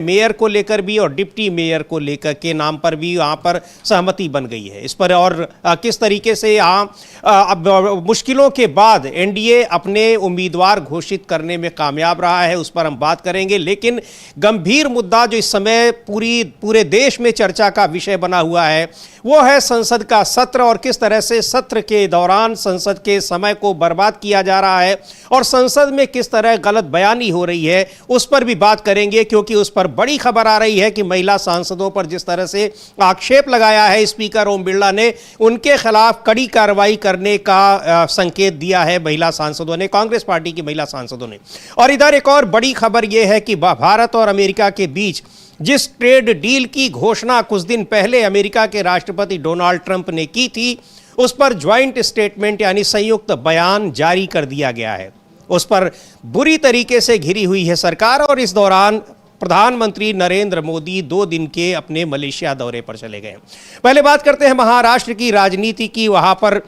Mayor को लेकर भी और डिप्टी मेयर को लेकर के नाम पर भी वहाँ पर सहमति बन गई है इस पर। और किस तरीके से यहाँ अब मुश्किलों के बाद एनडीए अपने उम्मीदवार घोषित करने में कामयाब रहा है, उस पर हम बात करेंगे। लेकिन गंभीर मुद्दा जो इस समय पूरे देश में चर्चा का विषय बना हुआ है वो है संसद का सत्र, और किस तरह से सत्र के दौरान संसद के समय को बर्बाद किया जा रहा है और संसद में किस तरह गलत बयानी हो रही है उस पर भी बात करेंगे। क्योंकि उस पर बड़ी खबर आ रही है कि महिला सांसदों पर जिस तरह से आक्षेप लगाया है स्पीकर ओम बिरला ने, उनके खिलाफ कड़ी कार्रवाई करने का संकेत दिया है महिला सांसदों ने, कांग्रेस पार्टी की महिला सांसदों ने। और इधर एक और बड़ी खबर यह है कि भारत और अमेरिका के बीच जिस ट्रेड डील की घोषणा कुछ दिन पहले अमेरिका के राष्ट्रपति डोनाल्ड ट्रंप ने की थी, उस पर ज्वाइंट स्टेटमेंट यानी संयुक्त बयान जारी कर दिया गया है। उस पर बुरी तरीके से घिरी हुई है सरकार। और इस दौरान प्रधानमंत्री नरेंद्र मोदी 2 दिन के अपने मलेशिया दौरे पर चले गए। पहले बात करते हैं महाराष्ट्र की राजनीति की। वहां पर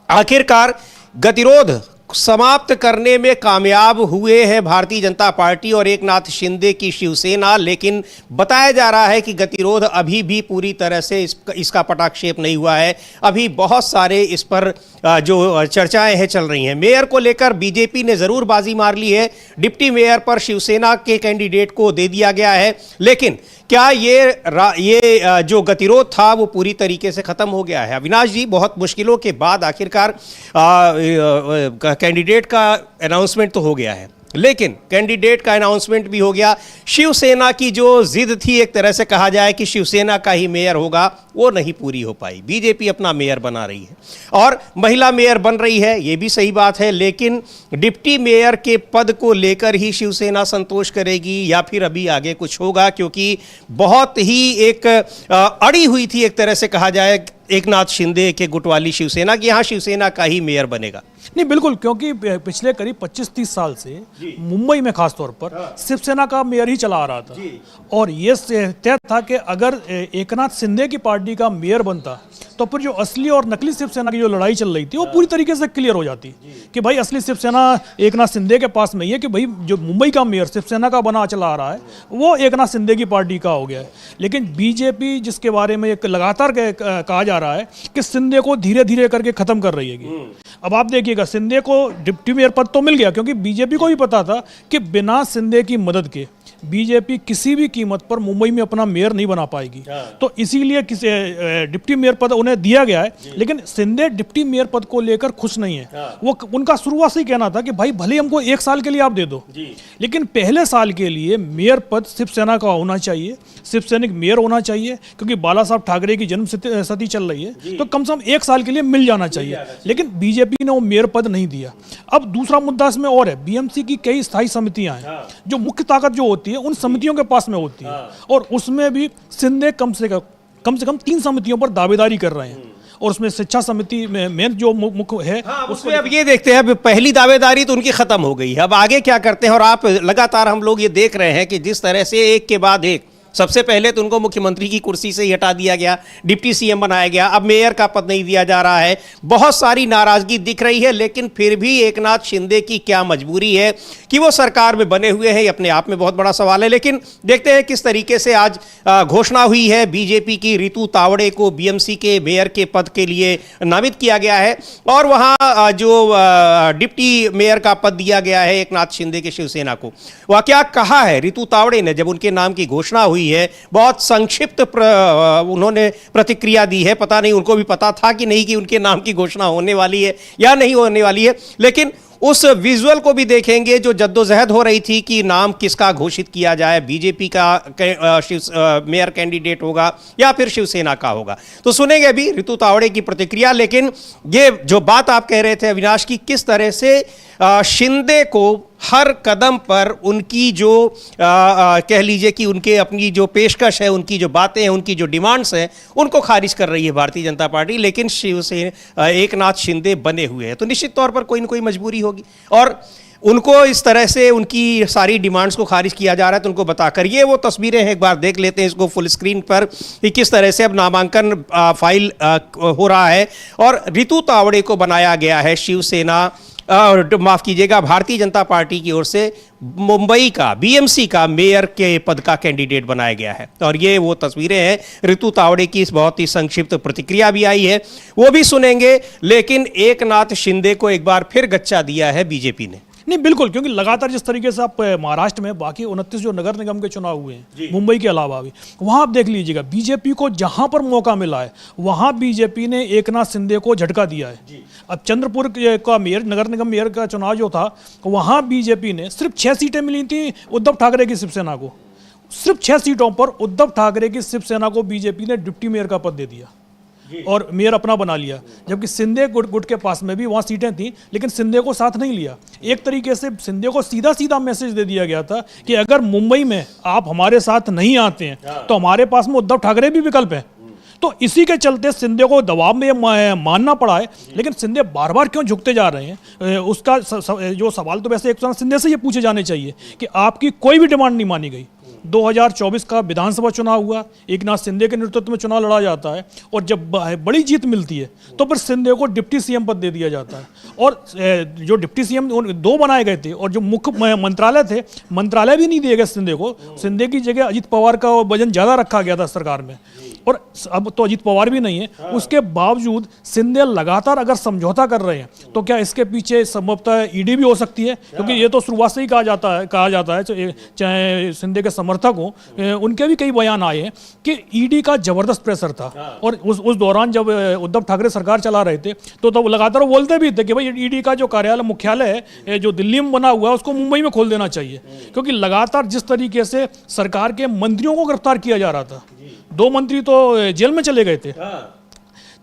आखिरकार गतिरोध समाप्त करने में कामयाब हुए हैं भारतीय जनता पार्टी और एकनाथ शिंदे की शिवसेना। लेकिन बताया जा रहा है कि गतिरोध अभी भी पूरी तरह से इसका पटाक्षेप नहीं हुआ है। अभी बहुत सारे इस पर जो चर्चाएं हैं चल रही हैं। मेयर को लेकर बीजेपी ने जरूर बाजी मार ली है, डिप्टी मेयर पर शिवसेना के कैंडिडेट को दे दिया गया है। लेकिन क्या ये जो गतिरोध था वो पूरी तरीके से खत्म हो गया है? अविनाश जी, बहुत मुश्किलों के बाद आखिरकार कैंडिडेट का अनाउंसमेंट तो हो गया है, लेकिन कैंडिडेट का अनाउंसमेंट भी हो गया। शिवसेना की जो जिद थी, एक तरह से कहा जाए कि शिवसेना का ही मेयर होगा, वो नहीं पूरी हो पाई। बीजेपी अपना मेयर बना रही है और महिला मेयर बन रही है, ये भी सही बात है। लेकिन डिप्टी मेयर के पद को लेकर ही शिवसेना संतोष करेगी या फिर अभी आगे कुछ होगा? क्योंकि बहुत ही एक अड़ी हुई थी, एक तरह से कहा जाए, एकनाथ शिंदे के गुट वाली शिवसेना की यहाँ शिवसेना का ही मेयर बनेगा। नहीं, बिल्कुल, क्योंकि पिछले करीब 25-30 साल से मुंबई में खासतौर पर शिवसेना का मेयर ही चला आ रहा था और ये तय था कि अगर एकनाथ शिंदे की पार्टी का मेयर बनता तो फिर जो असली और नकली शिवसेना की जो लड़ाई चल रही थी वो पूरी तरीके से क्लियर हो जाती कि भाई असली शिवसेना एकनाथ शिंदे के पास में ही है, कि भाई जो मुंबई का मेयर शिवसेना का बना चला आ रहा है वो एकनाथ शिंदे की पार्टी का हो गया है। लेकिन बीजेपी जिसके बारे में एक लगातार कहा जा रहा है कि शिंदे को धीरे धीरे करके खत्म कर रही है। अब आप देखिएगा, शिंदे को डिप्टी मेयर पद तो मिल गया क्योंकि बीजेपी को भी पता था कि बिना शिंदे की मदद के बीजेपी किसी भी कीमत पर मुंबई में अपना मेयर नहीं बना पाएगी। तो इसीलिए डिप्टी मेयर पद उन्हें दिया गया है। लेकिन शिंदे डिप्टी मेयर पद को लेकर खुश नहीं है। वो उनका शुरुआत से ही कहना था कि भाई भले हमको 1 साल के लिए आप दे दो, लेकिन पहले साल के लिए मेयर पद शिवसेना का होना चाहिए, शिवसैनिक मेयर होना चाहिए, क्योंकि बाला साहब ठाकरे की जन्म शती चल रही है, तो कम से कम 1 साल के लिए मिल जाना चाहिए। लेकिन बीजेपी ने वो मेयर पद नहीं दिया। अब दूसरा मुद्दा इसमें और है, बीएमसी की कई स्थायी समितियां हैं, जो मुख्य ताकत जो होती है उन समितियों के पास में होती है, और उसमें भी शिंदे कम से कम 3 समितियों पर दावेदारी कर रहे हैं। और उसमें शिक्षा समिति में जो मुख्य है, उसमें अब ये देखते हैं, अब पहली दावेदारी तो उनकी खत्म हो गई है, अब आगे क्या करते हैं। और आप लगातार हम लोग ये देख रहे हैं कि जिस तरह से एक के बाद एक, सबसे पहले तो उनको मुख्यमंत्री की कुर्सी से ही हटा दिया गया, डिप्टी सीएम बनाया गया, अब मेयर का पद नहीं दिया जा रहा है, बहुत सारी नाराजगी दिख रही है। लेकिन फिर भी एकनाथ शिंदे की क्या मजबूरी है कि वो सरकार में बने हुए हैं, ये अपने आप में बहुत बड़ा सवाल है। लेकिन देखते हैं किस तरीके से आज घोषणा हुई है बीजेपी की। रितु तावड़े को बीएमसी के मेयर के पद के लिए नामित किया गया है और वहां जो डिप्टी मेयर का पद दिया गया है एकनाथ शिंदे के शिवसेना को। वह क्या कहा है रितु तावड़े ने जब उनके नाम की घोषणा हुई है? बहुत संक्षिप्त उन्होंने प्रतिक्रिया दी है। पता नहीं उनको भी पता था कि नहीं कि उनके नाम की घोषणा होने वाली है या नहीं होने वाली है। लेकिन उस विजुअल को भी देखेंगे जो जद्दोजहद हो रही थी कि नाम किसका घोषित किया जाए, बीजेपी का मेयर कैंडिडेट होगा या फिर शिवसेना का होगा। तो सुनेंगे अभी रितु तावड़े की प्रतिक्रिया। लेकिन ये जो बात आप कह रहे थे अविनाश की, किस तरह से शिंदे को हर कदम पर उनकी जो कह लीजिए कि उनके अपनी जो पेशकश है, उनकी जो बातें हैं, उनकी जो डिमांड्स हैं, उनको खारिज कर रही है भारतीय जनता पार्टी। लेकिन शिवसेना एकनाथ शिंदे बने हुए हैं, तो निश्चित तौर पर कोई ना कोई मजबूरी होगी और उनको इस तरह से उनकी सारी डिमांड्स को खारिज किया जा रहा है। तो उनको बताकर ये वो तस्वीरें हैं, एक बार देख लेते हैं इसको फुल स्क्रीन पर कि किस तरह से अब नामांकन फाइल हो रहा है और रितु तावड़े को बनाया गया है शिवसेना माफ कीजिएगा, भारतीय जनता पार्टी की ओर से मुंबई का बीएमसी का मेयर के पद का कैंडिडेट बनाया गया है। और ये वो तस्वीरें हैं, ऋतु तावड़े की इस बहुत ही संक्षिप्त प्रतिक्रिया भी आई है, वो भी सुनेंगे। लेकिन एकनाथ शिंदे को एक बार फिर गच्चा दिया है बीजेपी ने। नहीं बिल्कुल, क्योंकि लगातार जिस तरीके से आप महाराष्ट्र में बाकी 29 जो नगर निगम के चुनाव हुए हैं मुंबई के अलावा भी, वहां आप देख लीजिएगा बीजेपी को जहां पर मौका मिला है वहां बीजेपी ने एकनाथ शिंदे को झटका दिया है। अब चंद्रपुर का मेयर, नगर निगम मेयर का चुनाव जो था, वहां बीजेपी ने सिर्फ 6 सीटें मिली थी उद्धव ठाकरे की शिवसेना को, सिर्फ 6 सीटों पर उद्धव ठाकरे की शिवसेना को बीजेपी ने डिप्टी मेयर का पद दे दिया और मेयर अपना बना लिया। जबकि शिंदे गुट के पास में भी वहां सीटें थी, लेकिन शिंदे को साथ नहीं लिया। एक तरीके से शिंदे को सीधा सीधा मैसेज दे दिया गया था कि अगर मुंबई में आप हमारे साथ नहीं आते हैं तो हमारे पास में उद्धव ठाकरे भी विकल्प है। तो इसी के चलते शिंदे को दबाव में मानना पड़ा है। लेकिन शिंदे बार बार क्यों झुकते जा रहे हैं, उसका जो सवाल तो वैसे एक शिंदे से ये पूछे जाने चाहिए कि आपकी कोई भी डिमांड नहीं मानी गई। 2024 का विधानसभा चुनाव हुआ, एकनाथ शिंदे के नेतृत्व में चुनाव लड़ा जाता है और जब बड़ी जीत मिलती है तो फिर शिंदे को डिप्टी सीएम पद दे दिया जाता है। और जो डिप्टी सीएम 2 बनाए गए थे और जो मुख्य मंत्रालय थे, मंत्रालय भी नहीं दिए गए शिंदे को। शिंदे की जगह अजित पवार का वजन ज़्यादा रखा गया था सरकार में, और अब तो अजित पवार भी नहीं है। उसके बावजूद शिंदे लगातार अगर समझौता कर रहे हैं तो क्या इसके पीछे संभवतः ईडी भी हो सकती है, क्योंकि ये तो शुरुआत से ही कहा जाता है चाहे शिंदे के समर्थक हो, उनके भी कई बयान आए हैं कि ईडी का जबरदस्त प्रेशर था। और उस दौरान जब उद्धव ठाकरे सरकार चला रहे थे तो लगातार वो बोलते भी थे कि भाई ईडी का जो कार्यालय मुख्यालय है जो दिल्ली में बना हुआ है उसको मुंबई में खोल देना चाहिए, क्योंकि लगातार जिस तरीके से सरकार के मंत्रियों को गिरफ्तार किया जा रहा था, 2 मंत्री तो जेल में चले गए थे।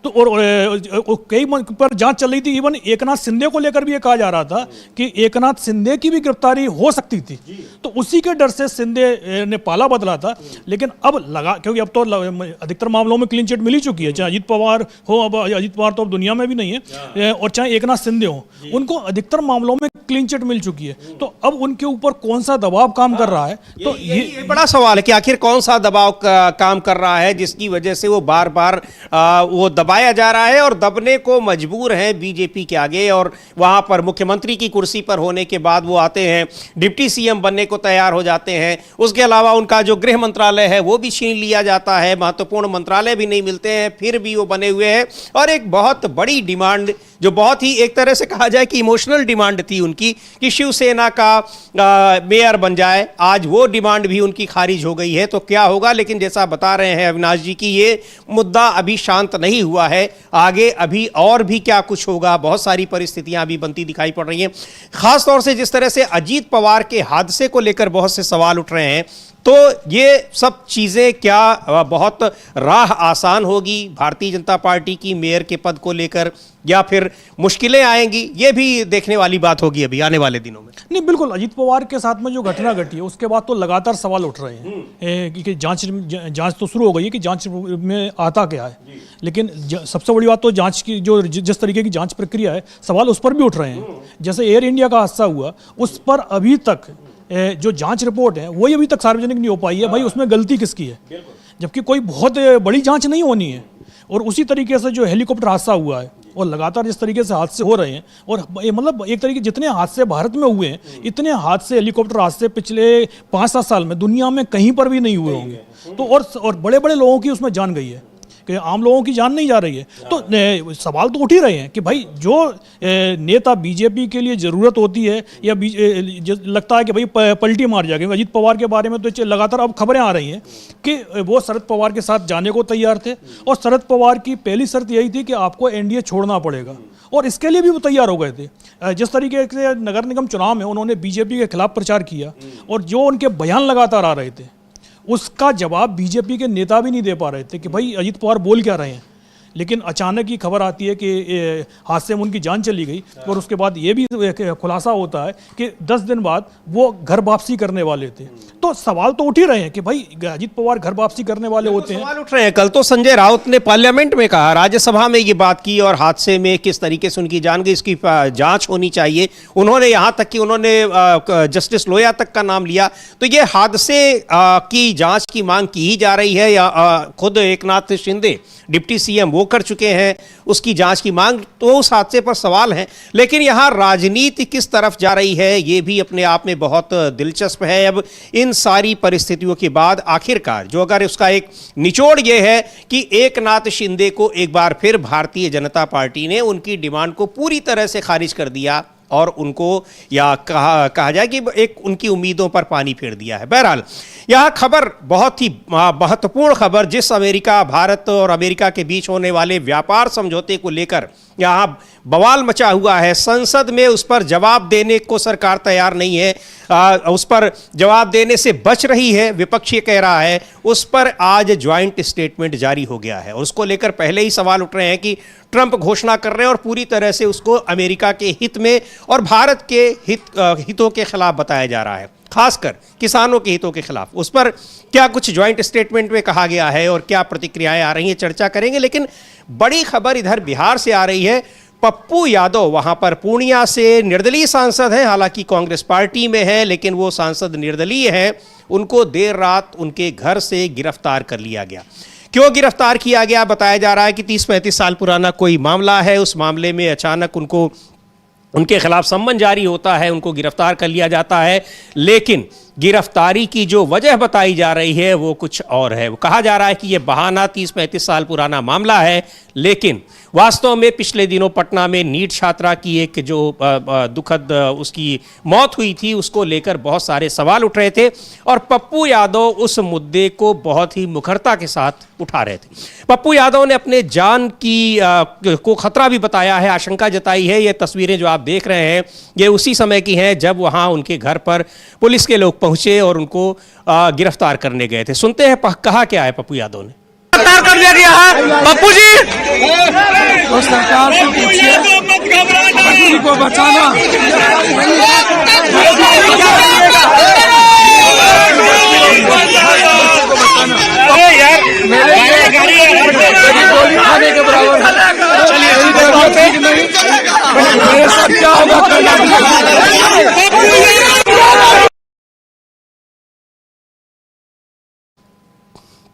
तो और कई पर जांच चल रही थी। इवन एकनाथ शिंदे को लेकर भी ये कहा जा रहा था कि एकनाथ शिंदे की भी गिरफ्तारी हो सकती थी। तो उसी के डर से शिंदे ने पाला बदला था। लेकिन अब लगा, क्योंकि अब तो अधिकतर मामलों में क्लीन चिट मिल ही चुकी है, चाहे अजित पवार हो, अब अजित पवार तो अब दुनिया में भी नहीं है, और चाहे एकनाथ शिंदे हो, उनको अधिकतर मामलों में क्लीन चिट मिल चुकी है। तो अब उनके ऊपर कौन सा दबाव काम कर रहा है, तो ये बड़ा सवाल है कि आखिर कौन सा दबाव काम कर रहा है जिसकी वजह से वो बार बार वो दबाया जा रहा है और दबने को मजबूर है बीजेपी के आगे। और वहां पर मुख्यमंत्री की कुर्सी पर होने के बाद वो आते हैं, डिप्टी सीएम बनने को तैयार हो जाते हैं। उसके अलावा उनका जो गृह मंत्रालय है वो भी छीन लिया जाता है, महत्वपूर्ण मंत्रालय भी नहीं मिलते हैं, फिर भी वो बने हुए हैं। और एक बहुत बड़ी डिमांड जो बहुत ही एक तरह से कहा जाए कि इमोशनल डिमांड थी उनकी कि शिवसेना का मेयर बन जाए, आज वो डिमांड भी उनकी खारिज हो गई है। तो क्या होगा, लेकिन जैसा बता रहे हैं अविनाश जी की ये मुद्दा अभी शांत नहीं हुआ है, आगे अभी और भी क्या कुछ होगा, बहुत सारी परिस्थितियां अभी बनती दिखाई पड़ रही हैं। खासतौर से जिस तरह से अजीत पवार के हादसे को लेकर बहुत से सवाल उठ रहे हैं, तो ये सब चीजें क्या बहुत राह आसान होगी भारतीय जनता पार्टी की मेयर के पद को लेकर, या फिर मुश्किलें आएंगी, ये भी देखने वाली बात होगी अभी आने वाले दिनों में। नहीं बिल्कुल, अजित पवार के साथ में जो घटना घटी है उसके बाद तो लगातार सवाल उठ रहे हैं कि जांच तो शुरू हो गई है कि जांच में आता क्या है। लेकिन सबसे बड़ी बात तो जांच की जो जिस तरीके की जांच प्रक्रिया है, सवाल उस पर भी उठ रहे हैं। जैसे एयर इंडिया का हादसा हुआ, उस पर अभी तक जो जांच रिपोर्ट है वही अभी तक सार्वजनिक नहीं हो पाई है, भाई उसमें गलती किसकी है, जबकि कोई बहुत बड़ी जांच नहीं होनी है। और उसी तरीके से जो हेलीकॉप्टर हादसा हुआ है, और लगातार जिस तरीके से हादसे हो रहे हैं, और मतलब एक तरीके जितने हादसे भारत में हुए हैं, इतने हादसे हेलीकॉप्टर हादसे पिछले 5-7 साल में दुनिया में कहीं पर भी नहीं हुए होंगे। तो और बड़े बड़े लोगों की उसमें जान गई है कि आम लोगों की जान नहीं जा रही है। तो सवाल तो उठ ही रहे हैं कि भाई जो नेता बीजेपी के लिए ज़रूरत होती है, या लगता है कि भाई पलटी मार जाएगा। अजित पवार के बारे में तो लगातार अब खबरें आ रही हैं कि वो शरद पवार के साथ जाने को तैयार थे, और शरद पवार की पहली शर्त यही थी कि आपको एनडीए छोड़ना पड़ेगा, और इसके लिए भी वो तैयार हो गए थे। जिस तरीके से नगर निगम चुनाव में उन्होंने बीजेपी के खिलाफ प्रचार किया, और जो उनके बयान लगातार आ रहे थे उसका जवाब बीजेपी के नेता भी नहीं दे पा रहे थे कि भाई अजित पवार बोल क्या रहे हैं। लेकिन अचानक ही खबर आती है कि हादसे में उनकी जान चली गई, और उसके बाद ये भी खुलासा होता है कि 10 दिन बाद वो घर वापसी करने वाले थे। तो सवाल तो उठ ही रहे हैं कि भाई अजित पवार घर वापसी करने वाले होते हैं। सवाल उठ रहे हैं। कल तो संजय राउत ने पार्लियामेंट में कहा, राज्यसभा में ये बात की, और हादसे में किस तरीके से उनकी जान गई इसकी जांच होनी चाहिए। उन्होंने यहाँ तक कि उन्होंने जस्टिस लोया तक का नाम लिया। तो ये हादसे की जांच की मांग की ही जा रही है, या खुद एकनाथ शिंदे डिप्टी सीएम वो कर चुके हैं, उसकी जांच की मांग, तो उस हादसे पर सवाल हैं। लेकिन यहाँ राजनीति किस तरफ जा रही है ये भी अपने आप में बहुत दिलचस्प है। अब इन सारी परिस्थितियों के बाद आखिरकार जो अगर उसका एक निचोड़ ये है कि एकनाथ शिंदे को एक बार फिर भारतीय जनता पार्टी ने उनकी डिमांड को पूरी तरह से खारिज कर दिया और उनको या कहा जाए कि एक उनकी उम्मीदों पर पानी फेर दिया है। बहरहाल यह खबर बहुत ही महत्वपूर्ण खबर, जिस अमेरिका, भारत और अमेरिका के बीच होने वाले व्यापार समझौते को लेकर यहाँ बवाल मचा हुआ है। संसद में उस पर जवाब देने को सरकार तैयार नहीं है, उस पर जवाब देने से बच रही है, विपक्ष ये कह रहा है। उस पर आज ज्वाइंट स्टेटमेंट जारी हो गया है और उसको लेकर पहले ही सवाल उठ रहे हैं कि ट्रंप घोषणा कर रहे हैं और पूरी तरह से उसको अमेरिका के हित में और भारत के हितों के खिलाफ बताया जा रहा है, खासकर किसानों के हितों के खिलाफ। उस पर क्या कुछ ज्वाइंट स्टेटमेंट में कहा गया है और क्या प्रतिक्रियाएं आ रही हैं, चर्चा करेंगे। लेकिन बड़ी खबर इधर बिहार से आ रही है। पप्पू यादव वहां पर पूर्णिया से निर्दलीय सांसद हैं, हालांकि कांग्रेस पार्टी में है लेकिन वो सांसद निर्दलीय हैं। उनको देर रात उनके घर से गिरफ्तार कर लिया गया। क्यों गिरफ्तार किया गया? बताया जा रहा है कि 30-35 साल पुराना कोई मामला है। उस मामले में अचानक उनके खिलाफ सम्मन जारी होता है, उनको गिरफ्तार कर लिया जाता है। लेकिन गिरफ्तारी की जो वजह बताई जा रही है वो कुछ और है। वो कहा जा रहा है कि ये बहाना 30-35 साल पुराना मामला है, लेकिन वास्तव में पिछले दिनों पटना में नीट छात्रा की एक जो दुखद उसकी मौत हुई थी, उसको लेकर बहुत सारे सवाल उठ रहे थे और पप्पू यादव उस मुद्दे को बहुत ही मुखरता के साथ उठा रहे थे। पप्पू यादव ने अपने जान को खतरा भी बताया है, आशंका जताई है। ये तस्वीरें जो आप देख रहे हैं ये उसी समय की हैं जब वहाँ उनके घर पर पुलिस के लोग पहुंचे और उनको गिरफ्तार करने गए थे। सुनते हैं कहा क्या है पप्पू यादव ने। गिरफ्तार कर लिया गया है पप्पू जी। तो सरकार से पूछिए बच्ची को बचाना। गोली खाने के बराबर मेरे साथ क्या होगा?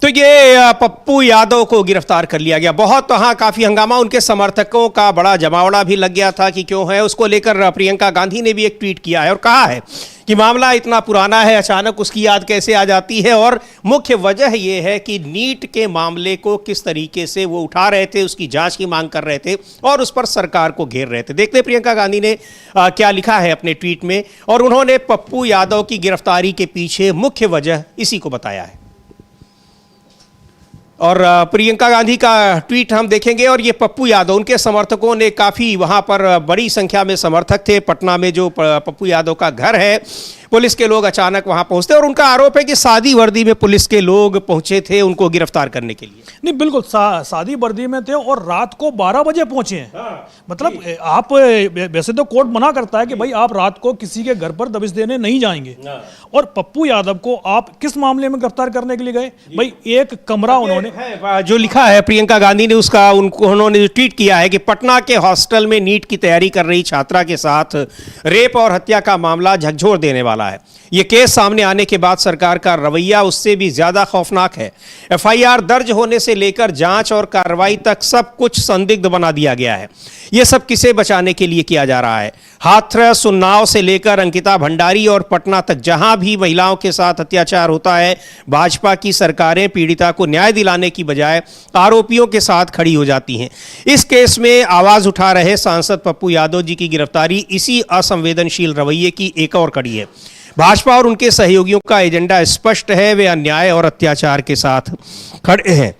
तो ये पप्पू यादव को गिरफ्तार कर लिया गया। बहुत वहाँ काफ़ी हंगामा, उनके समर्थकों का बड़ा जमावड़ा भी लग गया था कि क्यों है। उसको लेकर प्रियंका गांधी ने भी एक ट्वीट किया है और कहा है कि मामला इतना पुराना है, अचानक उसकी याद कैसे आ जाती है। और मुख्य वजह यह है कि नीट के मामले को किस तरीके से वो उठा रहे थे, उसकी जांच की मांग कर रहे थे और उस पर सरकार को घेर रहे थे। देखते हैं प्रियंका गांधी ने क्या लिखा है अपने ट्वीट में और उन्होंने पप्पू यादव की गिरफ्तारी के पीछे मुख्य वजह इसी को बताया है। और प्रियंका गांधी का ट्वीट हम देखेंगे और ये पप्पू यादव, उनके समर्थकों ने काफ़ी वहाँ पर बड़ी संख्या में समर्थक थे। पटना में जो पप्पू यादव का घर है, पुलिस के लोग अचानक वहाँ पहुँचते और उनका आरोप है कि सादी वर्दी में पुलिस के लोग पहुँचे थे उनको गिरफ्तार करने के लिए। नहीं, बिल्कुल सादी वर्दी में थे और रात को 12 बजे पहुंचे हैं। मतलब आप वैसे तो कोर्ट मना करता है कि भाई आप रात को किसी के घर पर दबिश देने नहीं जाएंगे। और पप्पू यादव को आप किस मामले में गिरफ्तार करने के लिए गए? भाई एक कमरा उन्होंने जो लिखा है प्रियंका गांधी ने, उसका उन्होंने ट्वीट किया है कि पटना के हॉस्टल में नीट की तैयारी कर रही छात्रा के साथ रेप और हत्या का मामला झकझोर देने वाला है। यह केस सामने आने के बाद सरकार का रवैया उससे भी ज्यादा खौफनाक है। एफआईआर दर्ज होने से लेकर जांच और कार्रवाई तक सब कुछ संदिग्ध बना दिया गया है। यह सब किसे बचाने के लिए किया जा रहा है? हाथरस, उन्नाव से लेकर अंकिता भंडारी और पटना तक जहां भी महिलाओं के साथ अत्याचार होता है, भाजपा की सरकारें पीड़िता को न्याय दिलाने की बजाय आरोपियों के साथ खड़ी हो जाती हैं। इस केस में आवाज उठा रहे सांसद पप्पू यादव जी की गिरफ्तारी इसी असंवेदनशील रवैये की एक और कड़ी है। भाजपा और उनके सहयोगियों का एजेंडा स्पष्ट है, वे अन्याय और अत्याचार के साथ खड़े हैं।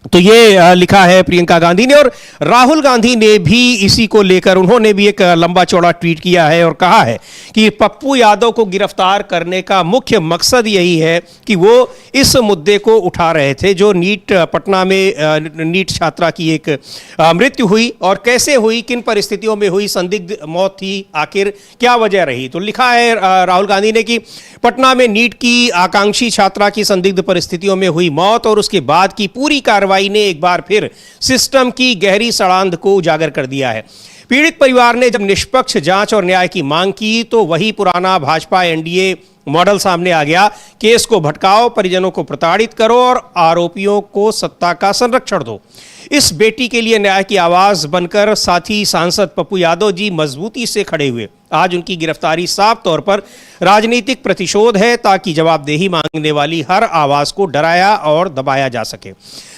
तो ये लिखा है प्रियंका गांधी ने। और राहुल गांधी ने भी इसी को लेकर उन्होंने भी एक लंबा चौड़ा ट्वीट किया है और कहा है कि पप्पू यादव को गिरफ्तार करने का मुख्य मकसद यही है कि वो इस मुद्दे को उठा रहे थे जो पटना में नीट छात्रा की एक मृत्यु हुई और कैसे हुई, किन परिस्थितियों में हुई, संदिग्ध मौत थी, आखिर क्या वजह रही। तो लिखा है राहुल गांधी ने कि पटना में नीट की आकांक्षी छात्रा की संदिग्ध परिस्थितियों में हुई मौत और उसके बाद की पूरी कार्रवाई ने एक बार फिर सिस्टम की गहरी सड़ांध को उजागर कर दिया है। पीड़ित परिवार ने जब निष्पक्ष जांच और न्याय की मांग की तो वही पुराना भाजपा एनडीए मॉडल सामने आ गया। केस को भटकाओ, परिजनों को प्रताड़ित करो और आरोपियों को सत्ता का संरक्षण दो। इस बेटी के लिए न्याय की आवाज बनकर साथी सांसद पप्पू यादव जी मजबूती से खड़े हुए। आज उनकी गिरफ्तारी साफ तौर पर राजनीतिक प्रतिशोध है ताकि जवाबदेही मांगने वाली हर आवाज को डराया और दबाया जा सके।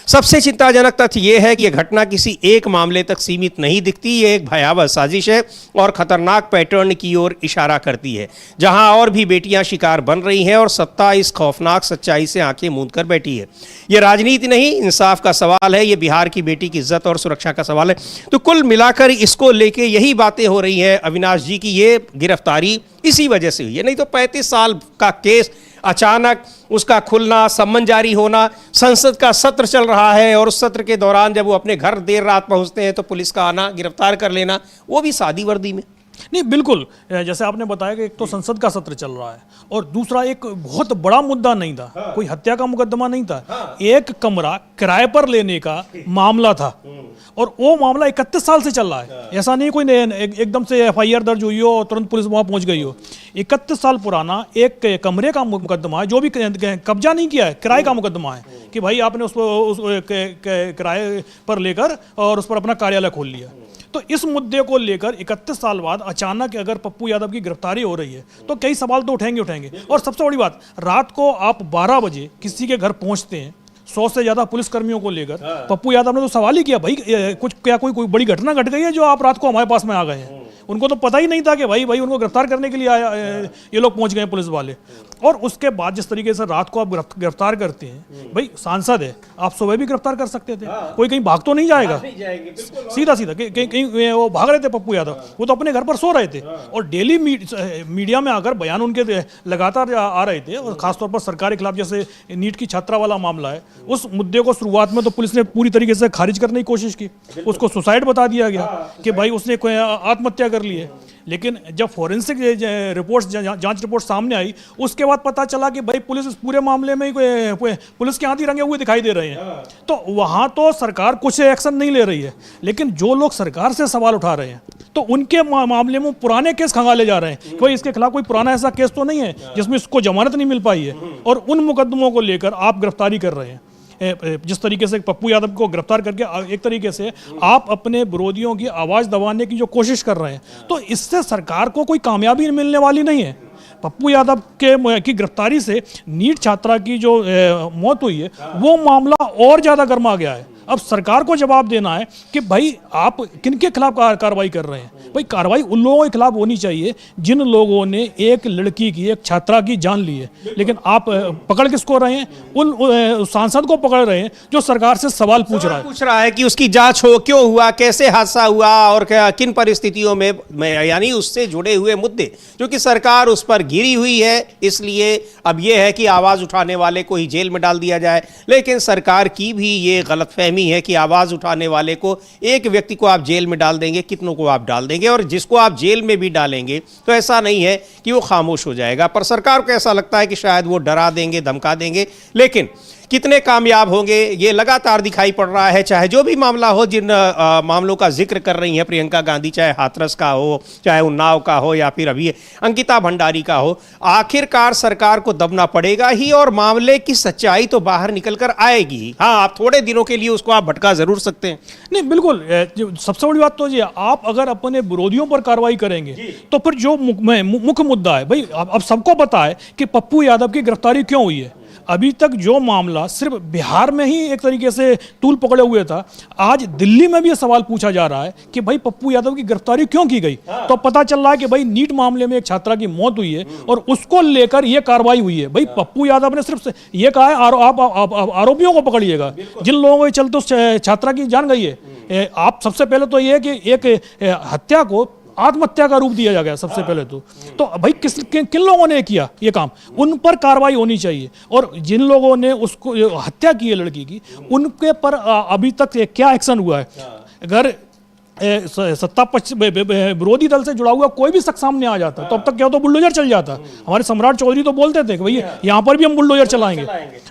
सबसे चिंताजनक तथ्य यह है कि यह घटना किसी एक मामले तक सीमित नहीं दिखती। ये एक भयावह साजिश है और खतरनाक पैटर्न की ओर इशारा करती है, जहां और भी बेटियां शिकार बन रही हैं और सत्ता इस खौफनाक सच्चाई से आंखें मूंद कर बैठी है। ये राजनीति नहीं, इंसाफ का सवाल है। ये बिहार की बेटी की इज्जत और सुरक्षा का सवाल है। तो कुल मिलाकर इसको लेके यही बातें हो रही हैं अविनाश जी की ये गिरफ्तारी इसी वजह से हुई है। नहीं तो 35 साल का केस अचानक उसका खुलना, सम्मन जारी होना, संसद का सत्र चल रहा है और उस सत्र के दौरान जब वो अपने घर देर रात पहुंचते हैं तो पुलिस का आना, गिरफ्तार कर लेना, वो भी सादी वर्दी में। नहीं, बिल्कुल जैसे आपने बताया कि एक तो संसद का सत्र चल रहा है और दूसरा एक बहुत बड़ा मुद्दा नहीं था, कोई हत्या का मुकदमा नहीं था, एक कमरा किराए पर लेने का मामला था और वो मामला 31 साल से चल रहा है। ऐसा नहीं कोई एकदम से एफआईआर दर्ज हुई हो और तुरंत पुलिस वहां पहुंच गई हो। 31 साल पुराना एक कमरे का मुकदमा है, जो भी कब्जा नहीं किया है, किराए का मुकदमा है कि भाई आपने उस किराए पर लेकर और उस पर अपना कार्यालय खोल लिया। तो इस मुद्दे को लेकर 31 साल बाद अचानक अगर पप्पू यादव की गिरफ्तारी हो रही है तो कई सवाल तो उठेंगे। और सबसे बड़ी बात, रात को आप 12 बजे किसी के घर पहुंचते हैं 100 से ज्यादा पुलिसकर्मियों को लेकर। पप्पू यादव ने तो सवाल ही किया, भाई कोई बड़ी घटना घट गई है जो आप रात को हमारे पास में आ गए हैं। उनको तो पता ही नहीं था कि भाई उनको गिरफ्तार करने के लिए ये लोग पहुंच गए पुलिस वाले। और उसके बाद जिस तरीके से रात को आप गिरफ्तार करते हैं, भाई सांसद है, आप सुबह भी गिरफ्तार कर सकते थे। कोई कहीं भाग तो नहीं जाएगा, सीधा कहीं वो भाग रहे थे पप्पू यादव, वो तो अपने घर पर सो रहे थे और डेली मीडिया में आकर बयान उनके लगातार आ रहे थे। और खासतौर पर सरकार के खिलाफ, जैसे नीट की छात्रा वाला मामला है, उस मुद्दे को शुरुआत में तो पुलिस ने पूरी तरीके से खारिज करने की कोशिश की, उसको सुसाइड बता दिया गया कि भाई उसने कोई आत्महत्या कर ली है। लेकिन जब फोरेंसिक रिपोर्ट, जांच रिपोर्ट सामने आई, उसके बाद पता चला कि भाई पुलिस इस पूरे मामले में पुलिस के हाथ ही रंगे हुए दिखाई दे रहे हैं। तो वहां तो सरकार कुछ एक्शन नहीं ले रही है, लेकिन जो लोग सरकार से सवाल उठा रहे हैं तो उनके मामले में पुराने केस खंगाले जा रहे हैं। कोई इसके खिलाफ कोई पुराना ऐसा केस तो नहीं है जिसमें इसको जमानत नहीं मिल पाई है, और उन मुकदमों को लेकर आप गिरफ्तारी कर रहे हैं। जिस तरीके से पप्पू यादव को गिरफ्तार करके एक तरीके से आप अपने विरोधियों की आवाज दबाने की जो कोशिश कर रहे हैं, तो इससे सरकार को कोई कामयाबी मिलने वाली नहीं है। पप्पू यादव की गिरफ्तारी से नीट छात्रा की जो मौत हुई है, वो मामला और ज्यादा गर्मा गया है। अब सरकार को जवाब देना है कि भाई आप किनके खिलाफ कार्रवाई कर रहे हैं। भाई कार्रवाई उन लोगों के खिलाफ होनी चाहिए जिन लोगों ने एक लड़की की, एक छात्रा की जान ली है। लेकिन आप पकड़ किसको रहे हैं? उन सांसद को पकड़ रहे हैं जो सरकार से सवाल पूछ रहा है कि उसकी जांच हो, क्यों हुआ, कैसे हादसा हुआ और किन परिस्थितियों में, यानी उससे जुड़े हुए मुद्दे, क्योंकि सरकार उस पर घिरी हुई है। इसलिए अब यह है कि आवाज उठाने वाले को ही जेल में डाल दिया जाए। लेकिन सरकार की भी ये गलतफहमी है कि आवाज उठाने वाले को, एक व्यक्ति को आप जेल में डाल देंगे, कितनों को आप डाल देंगे, और जिसको आप जेल में भी डालेंगे तो ऐसा नहीं है कि वो खामोश हो जाएगा। पर सरकार को ऐसा लगता है कि शायद वो डरा देंगे, धमका देंगे, लेकिन कितने कामयाब होंगे ये लगातार दिखाई पड़ रहा है। चाहे जो भी मामला हो, जिन मामलों का जिक्र कर रही हैं प्रियंका गांधी, चाहे हाथरस का हो, चाहे उन्नाव का हो, या फिर अभी अंकिता भंडारी का हो, आखिरकार सरकार को दबना पड़ेगा ही और मामले की सच्चाई तो बाहर निकल कर आएगी। हाँ, आप थोड़े दिनों के लिए उसको आप भटका जरूर सकते हैं। नहीं, बिल्कुल। सबसे बड़ी बात तो ये, आप अगर अपने विरोधियों पर कार्रवाई करेंगे तो फिर जो मुख्य मुद्दा है, भाई अब सबको पता है कि पप्पू यादव की गिरफ्तारी क्यों हुई है। अभी तक जो मामला सिर्फ बिहार में ही एक तरीके से तूल पकड़े हुए था, आज दिल्ली में भी ये सवाल पूछा जा रहा है कि भाई पप्पू यादव की गिरफ्तारी क्यों की गई। तो पता चल रहा है कि भाई नीट मामले में एक छात्रा की मौत हुई है और उसको लेकर ये कार्रवाई हुई है। भाई पप्पू यादव ने सिर्फ ये कहा है आप आरोपियों को पकड़िएगा, जिन लोगों के चलते उस छात्रा की जान गई है। आप सबसे पहले तो ये कि एक हत्या को आत्महत्या का रूप दिया जा गया सबसे पहले तो भाई किन लोगों ने किया ये काम, उन पर कार्रवाई होनी चाहिए। और जिन लोगों ने उसको हत्या की है लड़की की, उनके पर अभी तक क्या एक्शन हुआ है। अगर सत्ता पक्ष विरोधी दल से जुड़ा हुआ कोई भी शख्स सामने आ जाता तो अब तक क्या होता, बुलडोजर चल जाता। हमारे सम्राट चौधरी तो बोलते थे कि भाई यहाँ पर भी हम बुलडोजर चलाएंगे,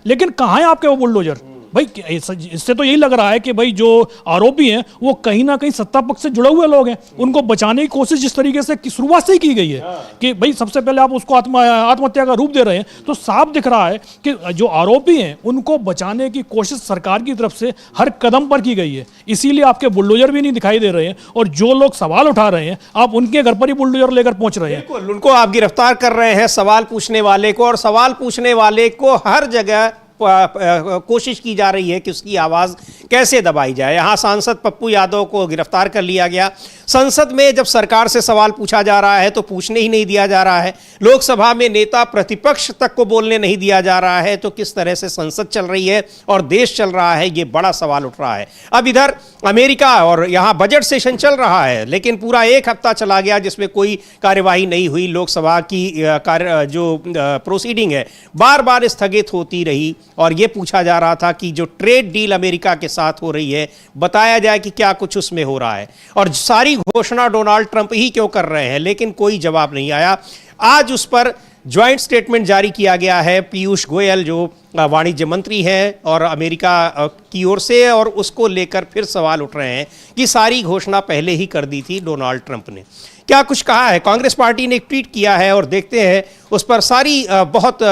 लेकिन कहाँ है आपके वो बुलडोजर? भाई इससे तो यही लग रहा है कि भाई जो आरोपी हैं वो कहीं ना कहीं सत्ता पक्ष से जुड़े हुए लोग हैं। उनको बचाने की कोशिश जिस तरीके से शुरुआत से ही की गई है कि भाई सबसे पहले आप उसको आत्महत्या का रूप दे रहे हैं, तो साफ दिख रहा है कि जो आरोपी हैं उनको बचाने की कोशिश सरकार की तरफ से हर कदम पर की गई है। इसीलिए आपके बुलडोजर भी नहीं दिखाई दे रहे हैं, और जो लोग सवाल उठा रहे हैं आप उनके घर पर ही बुलडोजर लेकर पहुंच रहे हैं। बिल्कुल, उनको आप गिरफ्तार कर रहे हैं, सवाल पूछने वाले को, और सवाल पूछने वाले को हर जगह कोशिश की जा रही है कि उसकी आवाज कैसे दबाई जाए। यहां सांसद पप्पू यादव को गिरफ्तार कर लिया गया। संसद में जब सरकार से सवाल पूछा जा रहा है तो पूछने ही नहीं दिया जा रहा है। लोकसभा में नेता प्रतिपक्ष तक को बोलने नहीं दिया जा रहा है। तो किस तरह से संसद चल रही है और देश चल रहा है, ये बड़ा सवाल उठ रहा है। अब इधर अमेरिका और यहां बजट सेशन चल रहा है, लेकिन पूरा एक हफ्ता चला गया जिसमें कोई कार्यवाही नहीं हुई। लोकसभा की जो प्रोसीडिंग है बार बार स्थगित होती रही, और यह पूछा जा रहा था कि जो ट्रेड डील अमेरिका के साथ हो रही है, बताया जाए कि क्या कुछ उसमें हो रहा है, और सारी घोषणा डोनाल्ड ट्रंप ही क्यों कर रहे हैं, लेकिन कोई जवाब नहीं आया। आज उस पर ज्वाइंट स्टेटमेंट जारी किया गया है पीयूष गोयल जो वाणिज्य मंत्री हैं और अमेरिका की ओर से, और उसको लेकर फिर सवाल उठ रहे हैं कि सारी घोषणा पहले ही कर दी थी डोनाल्ड ट्रंप ने। क्या कुछ कहा है कांग्रेस पार्टी ने, एक ट्वीट किया है और देखते हैं उस पर सारी बहुत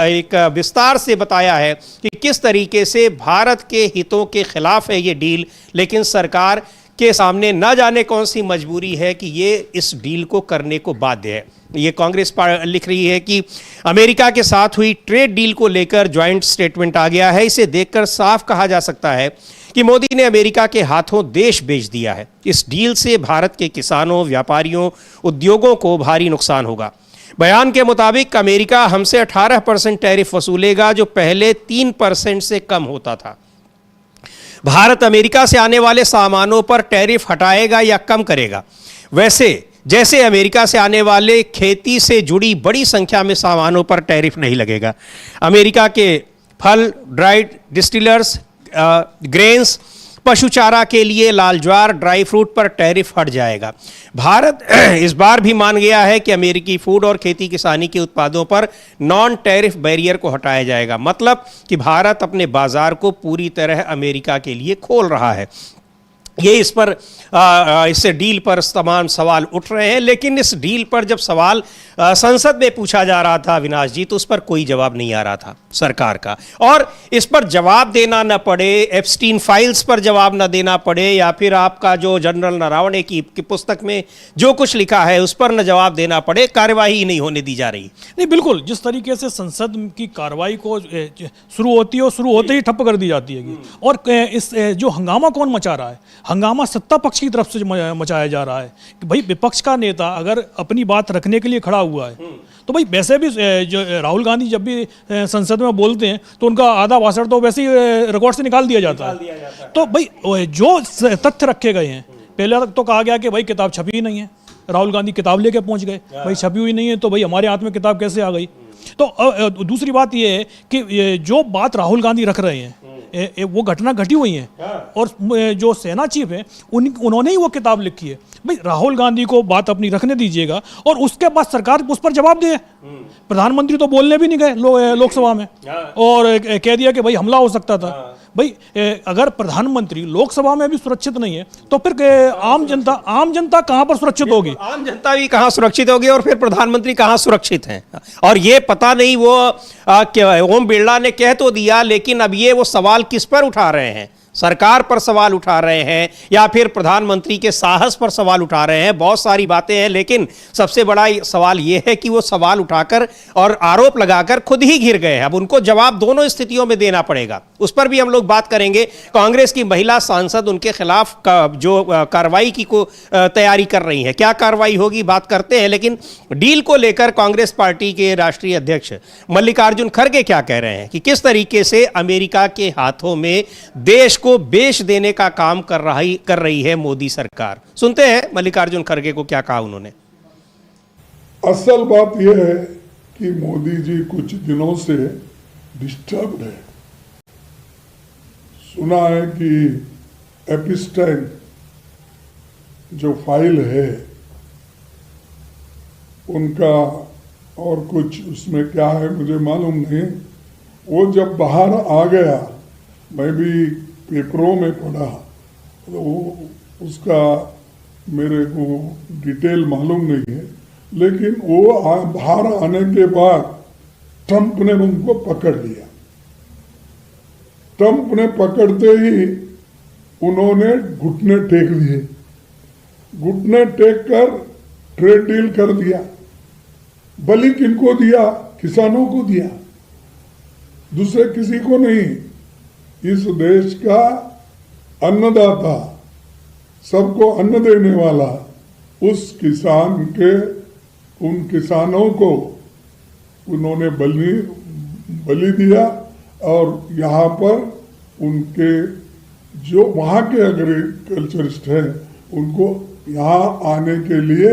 एक विस्तार से बताया है कि किस तरीके से भारत के हितों के खिलाफ है ये डील, लेकिन सरकार के सामने न जाने कौन सी मजबूरी है कि ये इस डील को करने को बाध्य है। ये कांग्रेस लिख रही है कि अमेरिका के साथ हुई ट्रेड डील को लेकर ज्वाइंट स्टेटमेंट आ गया है। इसे देखकर साफ कहा जा सकता है कि मोदी ने अमेरिका के हाथों देश बेच दिया है। इस डील से भारत के किसानों, व्यापारियों, उद्योगों को भारी नुकसान होगा। बयान के मुताबिक अमेरिका हमसे 18% टैरिफ वसूलेगा, जो पहले 3% से कम होता था। भारत अमेरिका से आने वाले सामानों पर टैरिफ हटाएगा या कम करेगा। वैसे जैसे अमेरिका से आने वाले खेती से जुड़ी बड़ी संख्या में सामानों पर टैरिफ नहीं लगेगा। अमेरिका के फल, ड्राइड डिस्टिलर्स, ग्रेन्स, पशु चारा के लिए लाल ज्वार, ड्राई फ्रूट पर टैरिफ हट जाएगा। भारत इस बार भी मान गया है कि अमेरिकी फूड और खेती किसानी के उत्पादों पर नॉन टैरिफ बैरियर को हटाया जाएगा। मतलब कि भारत अपने बाजार को पूरी तरह अमेरिका के लिए खोल रहा है। ये इस पर इससे डील पर तमाम सवाल उठ रहे हैं, लेकिन इस डील पर जब सवाल संसद में पूछा जा रहा था अविनाश जी, तो उस पर कोई जवाब नहीं आ रहा था सरकार का। और इस पर जवाब देना न पड़े, एप्स्टीन फाइल्स पर जवाब न देना पड़े, या फिर आपका जो जनरल नरावणे की पुस्तक में जो कुछ लिखा है उस पर न जवाब देना पड़े, कार्यवाही नहीं होने दी जा रही। नहीं, बिल्कुल जिस तरीके से संसद की कार्रवाई को शुरू होती है और शुरू होते ही ठप्प कर दी जाती है। और इस जो हंगामा कौन मचा रहा है, हंगामा सत्ता पक्ष की तरफ से मचाया जा रहा है कि भाई विपक्ष का नेता अगर अपनी बात रखने के लिए खड़ा हुआ है, तो भाई वैसे भी जो राहुल गांधी जब भी संसद में बोलते हैं तो उनका आधा भाषण तो वैसे ही रिकॉर्ड से निकाल दिया जाता है। तो भाई जो तथ्य रखे गए हैं, पहले तक तो कहा गया कि भाई किताब छपी ही नहीं है, राहुल गांधी किताब लेके पहुंच गए, भाई छपी हुई नहीं है तो भाई हमारे हाथ में किताब कैसे आ गई। तो दूसरी बात ये है कि जो बात राहुल गांधी रख रहे हैं वो घटना घटी हुई है, और जो सेना चीफ है उन्होंने ही वो किताब लिखी है। भाई राहुल गांधी को बात अपनी रखने दीजिएगा, और उसके बाद सरकार उस पर जवाब दे। प्रधानमंत्री तो बोलने भी नहीं गए लोकसभा में, और कह दिया कि भाई हमला हो सकता था। भाई अगर प्रधानमंत्री लोकसभा में भी सुरक्षित नहीं है तो फिर आम जनता कहां पर सुरक्षित होगी? आम जनता भी कहां सुरक्षित होगी, और फिर प्रधानमंत्री कहां सुरक्षित हैं? और ये पता नहीं, वो ओम बिरला ने कह तो दिया, लेकिन अब ये वो सवाल किस पर उठा रहे हैं? सरकार पर सवाल उठा रहे हैं या फिर प्रधानमंत्री के साहस पर सवाल उठा रहे हैं? बहुत सारी बातें हैं, लेकिन सबसे बड़ा सवाल यह है कि वो सवाल उठाकर और आरोप लगाकर खुद ही घिर गए हैं। अब उनको जवाब दोनों स्थितियों में देना पड़ेगा, उस पर भी हम लोग बात करेंगे। कांग्रेस की महिला सांसद उनके खिलाफ जो कार्रवाई की को तैयारी कर रही है, क्या कार्रवाई होगी बात करते हैं। लेकिन डील को लेकर कांग्रेस पार्टी के राष्ट्रीय अध्यक्ष मल्लिकार्जुन खड़गे क्या कह रहे हैं कि किस तरीके से अमेरिका के हाथों में देश को बेच देने का काम कर रही है मोदी सरकार। सुनते हैं मल्लिकार्जुन खड़गे को क्या कहा उन्होंने। असल बात यह है कि मोदी जी कुछ दिनों से डिस्टर्ब्ड है। सुना है कि एपिस्टाइन जो फाइल है उनका, और कुछ उसमें क्या है मुझे मालूम नहीं, वो जब बाहर आ गया मैं भी पेपरों में पढ़ा, तो उसका मेरे को डिटेल मालूम नहीं है, लेकिन वो बाहर आने के बाद ट्रंप ने उनको पकड़ लिया। ट्रंप ने पकड़ते ही उन्होंने घुटने टेक दिए, घुटने टेक कर ट्रेड डील कर दिया। बलि किनको दिया? किसानों को दिया, दूसरे किसी को नहीं। इस देश का अन्नदाता, सबको अन्न देने वाला, उस किसान के, उन किसानों को उन्होंने बलि दिया। और यहाँ पर उनके जो वहाँ के एग्रीकल्चरिस्ट हैं, उनको यहाँ आने के लिए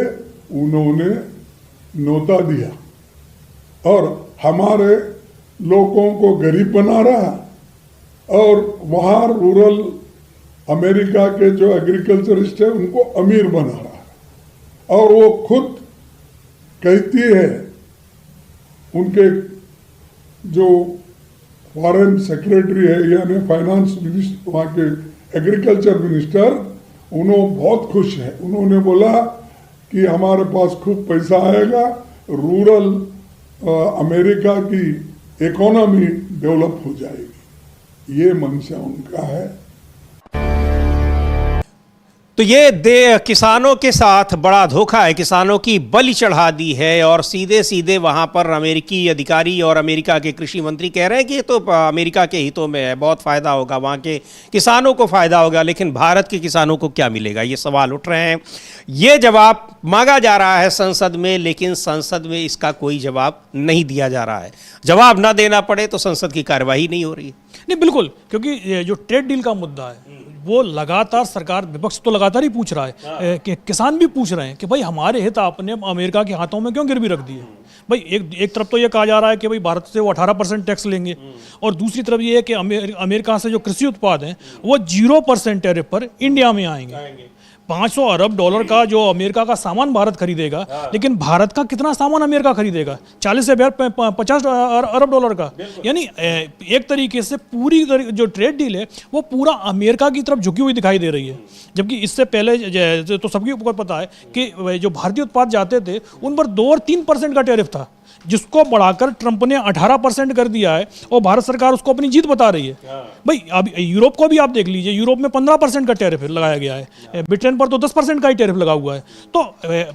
उन्होंने न्योता दिया और हमारे लोगों को गरीब बना रहा, और वहाँ रूरल अमेरिका के जो एग्रीकल्चरिस्ट है उनको अमीर बना रहा। और वो खुद कहती है, उनके जो फॉरेन सेक्रेटरी है यानी फाइनेंस मिनिस्टर, वहाँ के एग्रीकल्चर मिनिस्टर, उन्होंने बहुत खुश है। उन्होंने बोला कि हमारे पास खूब पैसा आएगा, रूरल अमेरिका की इकोनॉमी डेवलप हो जाएगी। ये मंशा उनका है। तो ये किसानों के साथ बड़ा धोखा है, किसानों की बलि चढ़ा दी है। और सीधे सीधे वहाँ पर अमेरिकी अधिकारी और अमेरिका के कृषि मंत्री कह रहे हैं कि ये तो अमेरिका के हितों में है, बहुत फ़ायदा होगा, वहाँ के किसानों को फ़ायदा होगा। लेकिन भारत के किसानों को क्या मिलेगा, ये सवाल उठ रहे हैं। ये जवाब मांगा जा रहा है संसद में, लेकिन संसद में इसका कोई जवाब नहीं दिया जा रहा है। जवाब ना देना पड़े तो संसद की कार्यवाही नहीं हो रही है। नहीं, बिल्कुल, क्योंकि ये जो ट्रेड डील का मुद्दा है वो लगातार सरकार, विपक्ष तो लगातार ही पूछ रहा है, कि किसान भी पूछ रहे हैं कि भाई हमारे हित आपने अमेरिका के हाथों में क्यों गिरवी रख दिए। भाई एक तरफ तो ये कहा जा रहा है कि भाई भारत से वो 18% टैक्स लेंगे, और दूसरी तरफ ये है कि अमेरिका से जो कृषि उत्पाद हैं वो 0% टैरिफ पर इंडिया में आएंगे। 500 अरब डॉलर का जो अमेरिका का सामान भारत खरीदेगा, लेकिन भारत का कितना सामान अमेरिका खरीदेगा? 40 से 50 अरब डॉलर का। यानी एक तरीके से पूरी जो ट्रेड डील है वो पूरा अमेरिका की तरफ झुकी हुई दिखाई दे रही है। जबकि इससे पहले तो सबके ऊपर पता है कि जो भारतीय उत्पाद जाते थे उन पर 2 और 3% का टैरिफ था, जिसको बढ़ाकर ट्रंप ने 18% कर दिया है, और भारत सरकार उसको अपनी जीत बता रही है। भाई अब यूरोप को भी आप देख लीजिए, यूरोप में 15% का टैरिफ लगाया गया है, ब्रिटेन पर तो 10% का ही टैरिफ लगा हुआ है। तो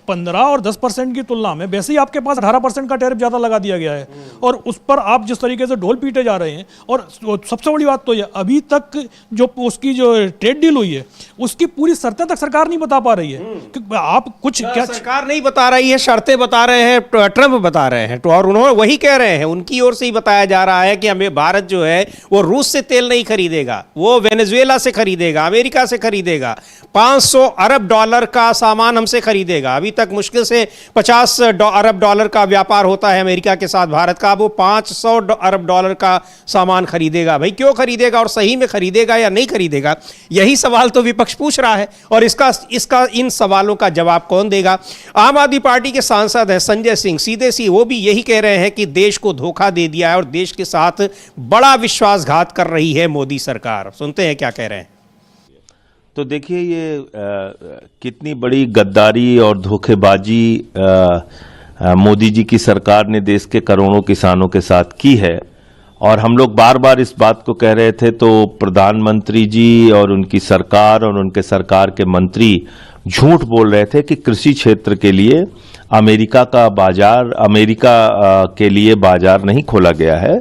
15 और 10% की तुलना में वैसे ही आपके पास 18% का टैरिफ ज़्यादा लगा दिया गया है, और उस पर आप जिस तरीके से ढोल पीटे जा रहे हैं। और सबसे बड़ी बात तो ये, अभी तक जो उसकी जो ट्रेड डील हुई है उसकी पूरी शर्तें तक सरकार नहीं बता पा रही है। आप कुछ क्या, सरकार नहीं बता रही है, शर्तें बता रहे हैं, ट्रंप बता रहे हैं, और उन्होंने वही कह रहे हैं, उनकी ओर से ही बताया जा रहा है कि हमें भारत जो है वो रूस से तेल नहीं खरीदेगा, वो वेनेजुएला से खरीदेगा, अमेरिका से खरीदेगा, 500 अरब डॉलर का सामान हमसे खरीदेगा। अभी तक मुश्किल से 50 अरब डॉलर का व्यापार होता है अमेरिका के साथ भारत का, वो 500 अरब डॉलर का सामान खरीदेगा। भाई क्यों खरीदेगा, और सही में खरीदेगा या नहीं खरीदेगा, यही सवाल तो विपक्ष पूछ रहा है। और इसका इन सवालों का जवाब कौन देगा? आम आदमी पार्टी के सांसद हैं संजय सिंह, सीधे सी वो भी यही कह रहे हैं कि देश को धोखा दे दिया है और देश के साथ बड़ा विश्वासघात कर रही है मोदी सरकार। सुनते हैं क्या कह रहे हैं। तो देखिए, ये कितनी बड़ी गद्दारी और धोखेबाजी मोदी जी की सरकार ने देश के करोड़ों किसानों के साथ की है। और हम लोग बार बार इस बात को कह रहे थे, तो प्रधानमंत्री जी और उनकी सरकार और उनके सरकार के मंत्री झूठ बोल रहे थे कि कृषि क्षेत्र के लिए अमेरिका के लिए बाजार नहीं खोला गया है,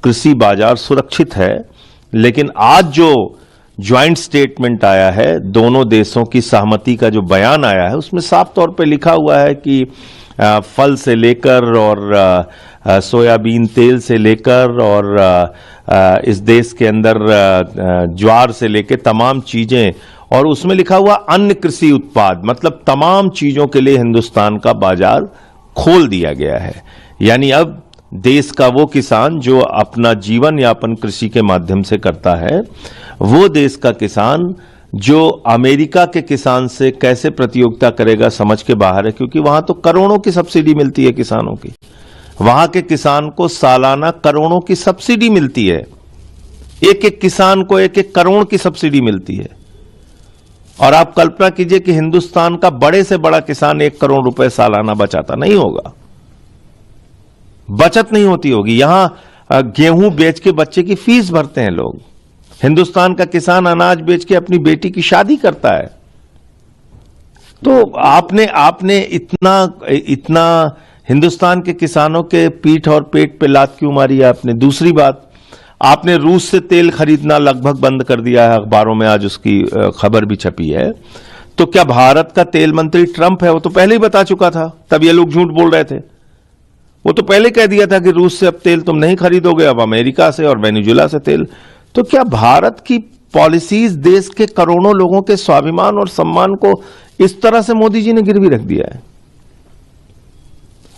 कृषि बाजार सुरक्षित है। लेकिन आज जो ज्वाइंट स्टेटमेंट आया है, दोनों देशों की सहमति का जो बयान आया है, उसमें साफ तौर पे लिखा हुआ है कि फल से लेकर और सोयाबीन तेल से लेकर और इस देश के अंदर ज्वार से लेकर तमाम चीजें, और उसमें लिखा हुआ अन्य कृषि उत्पाद, मतलब तमाम चीजों के लिए हिंदुस्तान का बाजार खोल दिया गया है। यानी अब देश का वो किसान जो अपना जीवन यापन कृषि के माध्यम से करता है, वो देश का किसान जो अमेरिका के किसान से कैसे प्रतियोगिता करेगा समझ के बाहर है, क्योंकि वहां तो करोड़ों की सब्सिडी मिलती है किसानों की। वहां के किसान को सालाना करोड़ों की सब्सिडी मिलती है, एक एक किसान को 1-1 करोड़ की सब्सिडी मिलती है। और आप कल्पना कीजिए कि हिंदुस्तान का बड़े से बड़ा किसान 1 करोड़ रुपए सालाना बचाता नहीं होगा, बचत नहीं होती होगी। यहां गेहूं बेच के बच्चे की फीस भरते हैं लोग। हिंदुस्तान का किसान अनाज बेच के अपनी बेटी की शादी करता है। तो आपने इतना हिंदुस्तान के किसानों के पीठ और पेट पे लात क्यों मारी है आपने? दूसरी बात, आपने रूस से तेल खरीदना लगभग बंद कर दिया है, अखबारों में आज उसकी खबर भी छपी है। तो क्या भारत का तेल मंत्री ट्रंप है? वो तो पहले ही बता चुका था, तब ये लोग झूठ बोल रहे थे। वो तो पहले कह दिया था कि रूस से अब तेल तुम नहीं खरीदोगे, अब अमेरिका से और वेनेजुएला से तेल। तो क्या भारत की पॉलिसीज देश के करोड़ों लोगों के स्वाभिमान और सम्मान को इस तरह से मोदी जी ने गिरवी रख दिया है?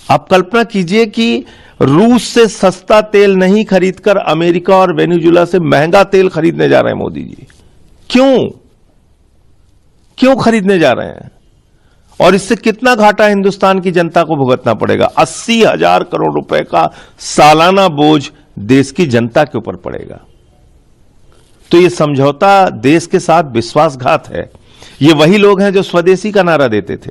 आप कल्पना कीजिए कि रूस से सस्ता तेल नहीं खरीदकर अमेरिका और वेनेजुएला से महंगा तेल खरीदने जा रहे हैं मोदी जी। क्यों खरीदने जा रहे हैं? और इससे कितना घाटा हिंदुस्तान की जनता को भुगतना पड़ेगा? 80,000 करोड़ रुपए का सालाना बोझ देश की जनता के ऊपर पड़ेगा। तो यह समझौता देश के साथ विश्वासघात है। ये वही लोग हैं जो स्वदेशी का नारा देते थे।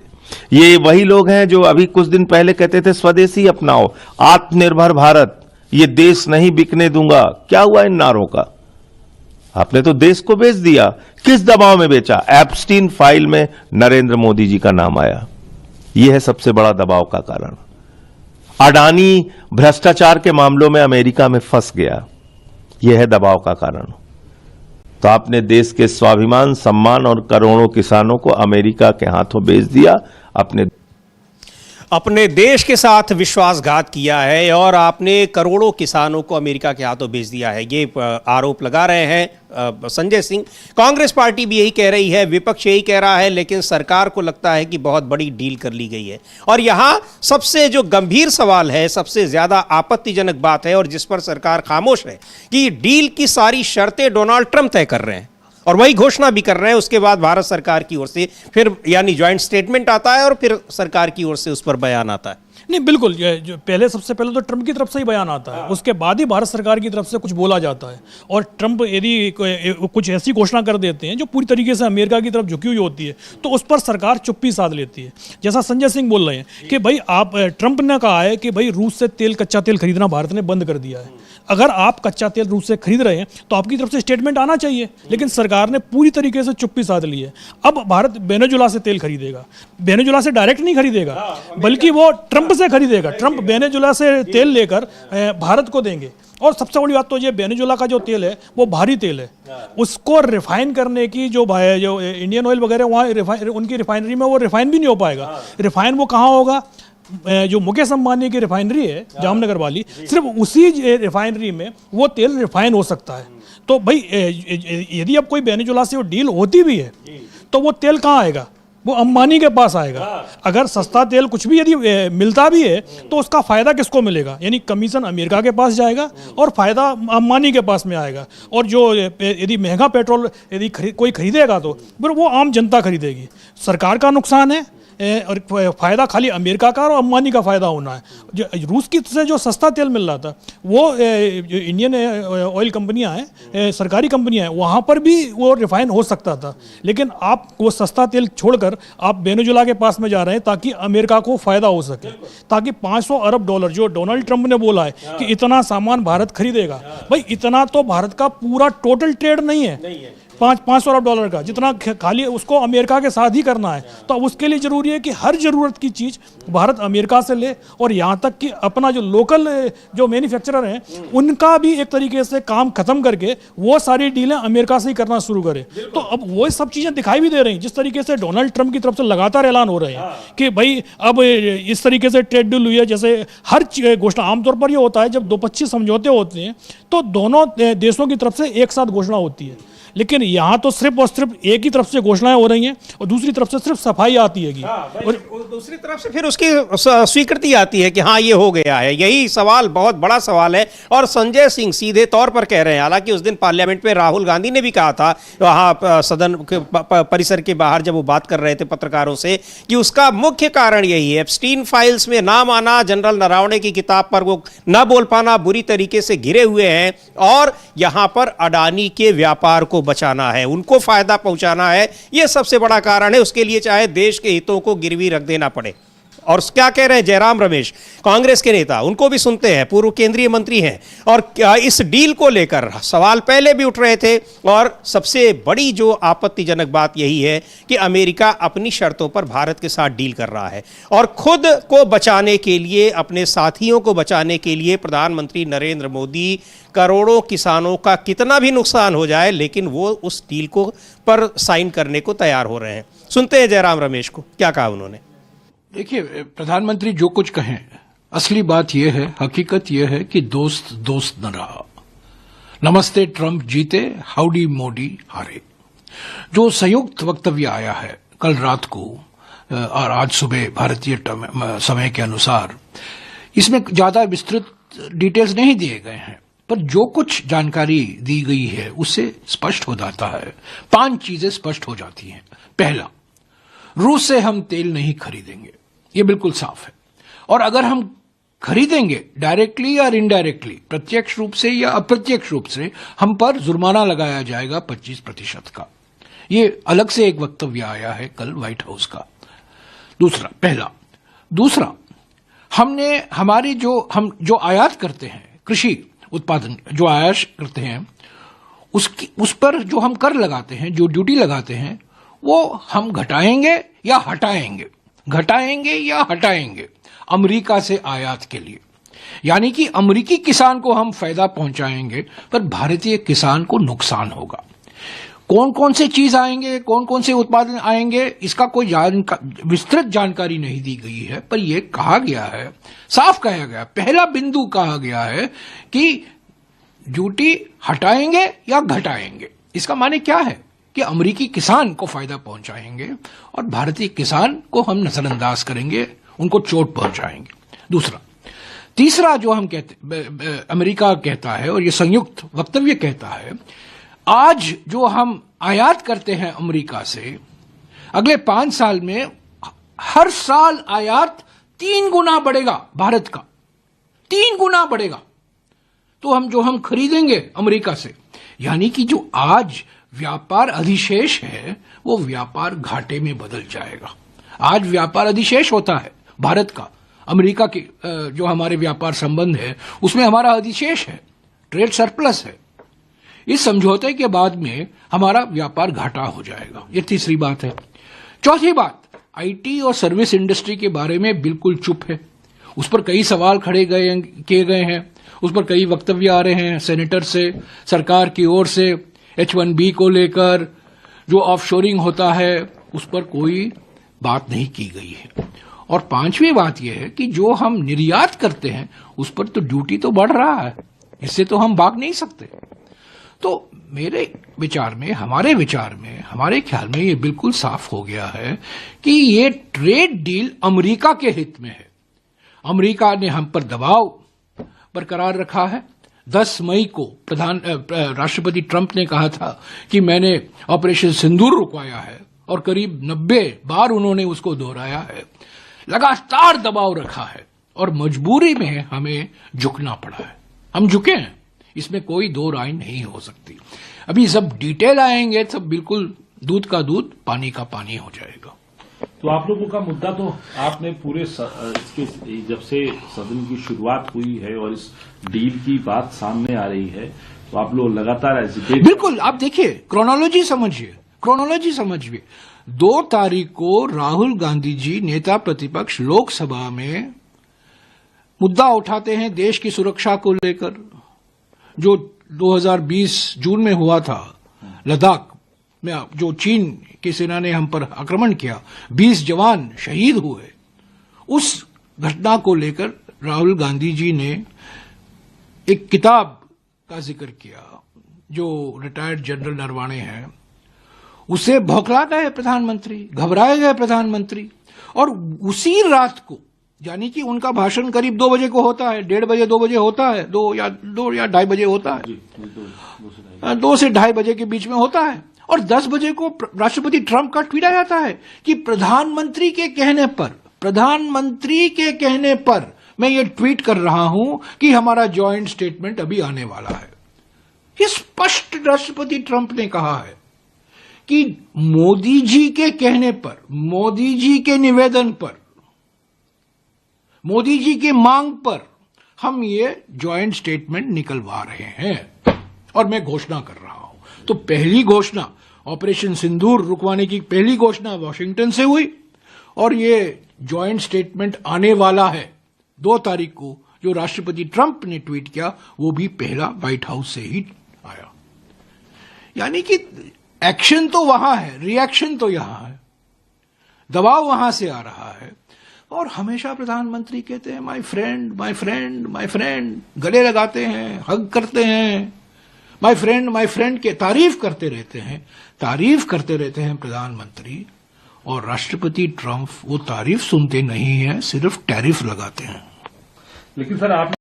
ये वही लोग हैं जो अभी कुछ दिन पहले कहते थे स्वदेशी अपनाओ, आत्मनिर्भर भारत, ये देश नहीं बिकने दूंगा। क्या हुआ इन नारों का? आपने तो देश को बेच दिया। किस दबाव में बेचा? एप्स्टीन फाइल में नरेंद्र मोदी जी का नाम आया। यह है सबसे बड़ा दबाव का कारण। अडानी भ्रष्टाचार के मामलों में अमेरिका में फंस गया, यह है दबाव का कारण। तो आपने देश के स्वाभिमान, सम्मान और करोड़ों किसानों को अमेरिका के हाथों बेच दिया। अपने देश के साथ विश्वासघात किया है और आपने करोड़ों किसानों को अमेरिका के हाथों भेज दिया है, ये आरोप लगा रहे हैं संजय सिंह। कांग्रेस पार्टी भी यही कह रही है, विपक्ष यही कह रहा है, लेकिन सरकार को लगता है कि बहुत बड़ी डील कर ली गई है। और यहां सबसे जो गंभीर सवाल है, सबसे ज्यादा आपत्तिजनक बात है और जिस पर सरकार खामोश है कि डील की सारी शर्तें डोनाल्ड ट्रंप तय कर रहे हैं और वही घोषणा भी कर रहे हैं। उसके बाद भारत सरकार की ओर से फिर यानी ज्वाइंट स्टेटमेंट आता है और फिर सरकार की ओर से उस पर बयान आता है। नहीं, बिल्कुल, जो सबसे पहले तो ट्रंप की तरफ से ही बयान आता है, उसके बाद ही भारत सरकार की तरफ से कुछ बोला जाता है। और ट्रंप यदि कुछ ऐसी घोषणा कर देते हैं जो पूरी तरीके से अमेरिका की तरफ झुकी हुई होती है, तो उस पर सरकार चुप्पी साध लेती है। जैसा संजय सिंह बोल रहे हैं कि भाई ट्रंप ने कहा है कि भाई रूस से कच्चा तेल खरीदना भारत ने बंद कर दिया है। अगर आप कच्चा तेल रूस से खरीद रहे हैं तो आपकी तरफ से स्टेटमेंट आना चाहिए, लेकिन सरकार ने पूरी तरीके से चुप्पी साध ली है। अब भारत वेनेजुएला से तेल खरीदेगा, वेनेजुएला से डायरेक्ट नहीं खरीदेगा, बल्कि वो ट्रंप से खरीदेगा। ट्रंप वेनेजुएला से तेल लेकर भारत को देंगे। और सबसे बड़ी बात तो ये, वेनेजुएला का जो तेल है वो भारी तेल है, उसको रिफाइन करने की जो इंडियन ऑयल वगैरह वहाँ उनकी रिफाइनरी में वो रिफाइन भी नहीं हो पाएगा। रिफाइन वो कहाँ होगा? जो मुकेश अंबानी की रिफाइनरी है जामनगर वाली, सिर्फ उसी रिफाइनरी में वो तेल रिफाइन हो सकता है। तो भाई यदि अब कोई वेनेजुएला से वो डील होती भी है तो वो तेल कहाँ आएगा? वो अंबानी के पास आएगा। अगर सस्ता तेल कुछ भी यदि मिलता भी है तो उसका फायदा किसको मिलेगा? यानी कमीशन अमेरिका के पास जाएगा और फायदा अंबानी के पास में आएगा। और जो यदि महंगा पेट्रोल यदि कोई खरीदेगा तो फिर वो आम जनता खरीदेगी। सरकार का नुकसान है और फायदा खाली अमेरिका का और अंबानी का फायदा होना है। जो रूस की से जो सस्ता तेल मिल रहा था वो जो इंडियन ऑयल कंपनियां हैं, सरकारी कंपनियां हैं, वहाँ पर भी वो रिफाइन हो सकता था। लेकिन आप वो सस्ता तेल छोड़कर आप वेनेजुएला के पास में जा रहे हैं ताकि अमेरिका को फायदा हो सके, ताकि $500 अरब जो डोनाल्ड ट्रंप ने बोला है कि इतना सामान भारत खरीदेगा, भाई इतना तो भारत का पूरा टोटल ट्रेड नहीं है। $500 अरब का, जितना खाली उसको अमेरिका के साथ ही करना है। तो अब उसके लिए जरूरी है कि हर जरूरत की चीज भारत अमेरिका से ले और यहाँ तक कि अपना जो लोकल जो मैन्युफैक्चरर हैं उनका भी एक तरीके से काम खत्म करके वो सारी डीलें अमेरिका से ही करना शुरू करे। तो अब वो सब चीजें दिखाई भी दे रही हैं, जिस तरीके से डोनाल्ड ट्रंप की तरफ से लगातार ऐलान हो रहे हैं कि भाई अब इस तरीके से ट्रेड डील हुई है। जैसे हर घोषणा आमतौर पर ये होता है जब 2-25 समझौते होते हैं तो दोनों देशों की तरफ से एक साथ घोषणा होती है, लेकिन यहाँ तो सिर्फ और सिर्फ एक ही तरफ से घोषणाएं हो रही हैं और दूसरी तरफ से सिर्फ सफाई आती है और दूसरी तरफ से फिर उसकी स्वीकृति आती है कि हाँ ये हो गया है। यही सवाल बहुत बड़ा सवाल है और संजय सिंह सीधे तौर पर कह रहे हैं, हालांकि उस दिन पार्लियामेंट में राहुल गांधी ने भी कहा था वहां सदन के परिसर के बाहर जब वो बात कर रहे थे पत्रकारों से कि उसका मुख्य कारण यही है, एप्स्टीन फाइल्स में नाम आना, जनरल नरवणे की किताब पर वो न बोल पाना, बुरी तरीके से घिरे हुए हैं और यहां पर अडानी के व्यापार को बचाना है, उनको फायदा पहुंचाना है, यह सबसे बड़ा कारण है। उसके लिए चाहे देश के हितों को गिरवी रख देना पड़े। और क्या कह रहे हैं जयराम रमेश, कांग्रेस के नेता, उनको भी सुनते हैं, पूर्व केंद्रीय मंत्री हैं और इस डील को लेकर सवाल पहले भी उठ रहे थे और सबसे बड़ी जो आपत्तिजनक बात यही है कि अमेरिका अपनी शर्तों पर भारत के साथ डील कर रहा है और खुद को बचाने के लिए, अपने साथियों को बचाने के लिए प्रधानमंत्री नरेंद्र मोदी करोड़ों किसानों का कितना भी नुकसान हो जाए लेकिन वो उस डील को पर साइन करने को तैयार हो रहे हैं। सुनते हैं जयराम रमेश को, क्या कहा उन्होंने। देखिए, प्रधानमंत्री जो कुछ कहें, असली बात यह है, हकीकत यह है कि दोस्त दोस्त न रहा। नमस्ते ट्रंप जीते, हाउडी मोदी हारे। जो संयुक्त वक्तव्य आया है कल रात को और आज सुबह भारतीय समय के अनुसार, इसमें ज्यादा विस्तृत डिटेल्स नहीं दिए गए हैं, पर जो कुछ जानकारी दी गई है उससे स्पष्ट हो जाता है, 5 चीजें स्पष्ट हो जाती हैं। पहला, रूस से हम तेल नहीं खरीदेंगे, ये बिल्कुल साफ है। और अगर हम खरीदेंगे डायरेक्टली या इनडायरेक्टली, प्रत्यक्ष रूप से या अप्रत्यक्ष रूप से, हम पर जुर्माना लगाया जाएगा 25% का। ये अलग से एक वक्तव्य आया है कल व्हाइट हाउस का। दूसरा, हमने हमारी हम जो आयात करते हैं, कृषि उत्पादन जो आयात करते हैं, उस पर जो हम कर लगाते हैं, जो ड्यूटी लगाते हैं, वो हम घटाएंगे या हटाएंगे अमेरिका से आयात के लिए। यानी कि अमेरिकी किसान को हम फायदा पहुंचाएंगे पर भारतीय किसान को नुकसान होगा। कौन कौन से चीज आएंगे, कौन कौन से उत्पादन आएंगे, इसका कोई विस्तृत जानकारी नहीं दी गई है, पर यह कहा गया है, साफ कहा गया, पहला बिंदु कहा गया है कि ड्यूटी हटाएंगे या घटाएंगे। इसका माने क्या है कि अमेरिकी किसान को फायदा पहुंचाएंगे और भारतीय किसान को हम नजरअंदाज करेंगे, उनको चोट पहुंचाएंगे। तीसरा जो हम कहते, अमेरिका कहता है और ये संयुक्त वक्तव्य कहता है, आज जो हम आयात करते हैं अमेरिका से, अगले 5 साल में हर साल आयात 3 गुना बढ़ेगा, भारत का 3 गुना बढ़ेगा। तो हम खरीदेंगे अमेरिका से, यानी कि जो आज व्यापार अधिशेष है वो व्यापार घाटे में बदल जाएगा। आज व्यापार अधिशेष होता है भारत का, अमेरिका के जो हमारे व्यापार संबंध है उसमें हमारा अधिशेष है, ट्रेड सरप्लस है। इस समझौते के बाद में हमारा व्यापार घाटा हो जाएगा। ये तीसरी बात है। चौथी बात, आईटी और सर्विस इंडस्ट्री के बारे में बिल्कुल चुप है। उस पर कई सवाल किए गए हैं, उस पर कई वक्तव्य आ रहे हैं सेनेटर से, सरकार की ओर से, H1B को लेकर जो ऑफशोरिंग होता है उस पर कोई बात नहीं की गई है। और 5वीं बात यह है कि जो हम निर्यात करते हैं उस पर तो ड्यूटी तो बढ़ रहा है, इससे तो हम भाग नहीं सकते। तो मेरे विचार में, हमारे ख्याल में ये बिल्कुल साफ हो गया है कि ये ट्रेड डील अमेरिका के हित में है। अमेरिका ने हम पर दबाव बरकरार रखा है। 10 मई को राष्ट्रपति ट्रंप ने कहा था कि मैंने ऑपरेशन सिंदूर रुकवाया है और करीब 90 बार उन्होंने उसको दोहराया है। लगातार दबाव रखा है और मजबूरी में हमें झुकना पड़ा है। हम झुके हैं, इसमें कोई दो राय नहीं हो सकती। अभी सब डिटेल आएंगे तब बिल्कुल दूध का दूध, पानी का पानी हो जाएगा। तो आप लोगों का मुद्दा तो आपने पूरे इसके जब से सदन की शुरुआत हुई है और इस डील की बात सामने आ रही है तो आप लोग लगातार ऐसे बिल्कुल, आप देखिए, क्रोनोलॉजी समझिए। 2 तारीख को राहुल गांधी जी नेता प्रतिपक्ष लोकसभा में मुद्दा उठाते हैं देश की सुरक्षा को लेकर। जो 2020 जून में हुआ था लद्दाख में, जो चीन की सेना ने हम पर आक्रमण किया, 20 जवान शहीद हुए, उस घटना को लेकर राहुल गांधी जी ने एक किताब का जिक्र किया जो रिटायर्ड जनरल नरवाणे हैं, उसे भौखला गए प्रधानमंत्री, घबराए गए प्रधानमंत्री। और उसी रात को, यानी कि उनका भाषण करीब 2 बजे को होता है, 1:30 बजे 2 बजे होता है, 2 या 2:30 बजे होता है, 2 से 2:30 बजे के बीच में होता है। और 10 बजे को राष्ट्रपति ट्रंप का ट्वीट आ जाता है कि प्रधानमंत्री के कहने पर मैं ये ट्वीट कर रहा हूं कि हमारा जॉइंट स्टेटमेंट अभी आने वाला है। ये स्पष्ट राष्ट्रपति ट्रंप ने कहा है कि मोदी जी के कहने पर, मोदी जी के निवेदन पर, मोदी जी के मांग पर हम ये जॉइंट स्टेटमेंट निकलवा रहे हैं और मैं घोषणा कर रहा हूं। तो पहली घोषणा, ऑपरेशन सिंदूर रुकवाने की पहली घोषणा वॉशिंगटन से हुई, और ये जॉइंट स्टेटमेंट आने वाला है 2 तारीख को, जो राष्ट्रपति ट्रंप ने ट्वीट किया, वो भी पहला व्हाइट हाउस से ही आया। यानी कि एक्शन तो वहां है, रिएक्शन तो यहां है, दबाव वहां से आ रहा है। और हमेशा प्रधानमंत्री कहते हैं my friend, my friend, my friend, गले लगाते हैं, हग करते हैं, माय फ्रेंड के तारीफ करते रहते हैं प्रधानमंत्री। और राष्ट्रपति ट्रंप वो तारीफ सुनते नहीं है, सिर्फ टैरिफ लगाते हैं। लेकिन सर आप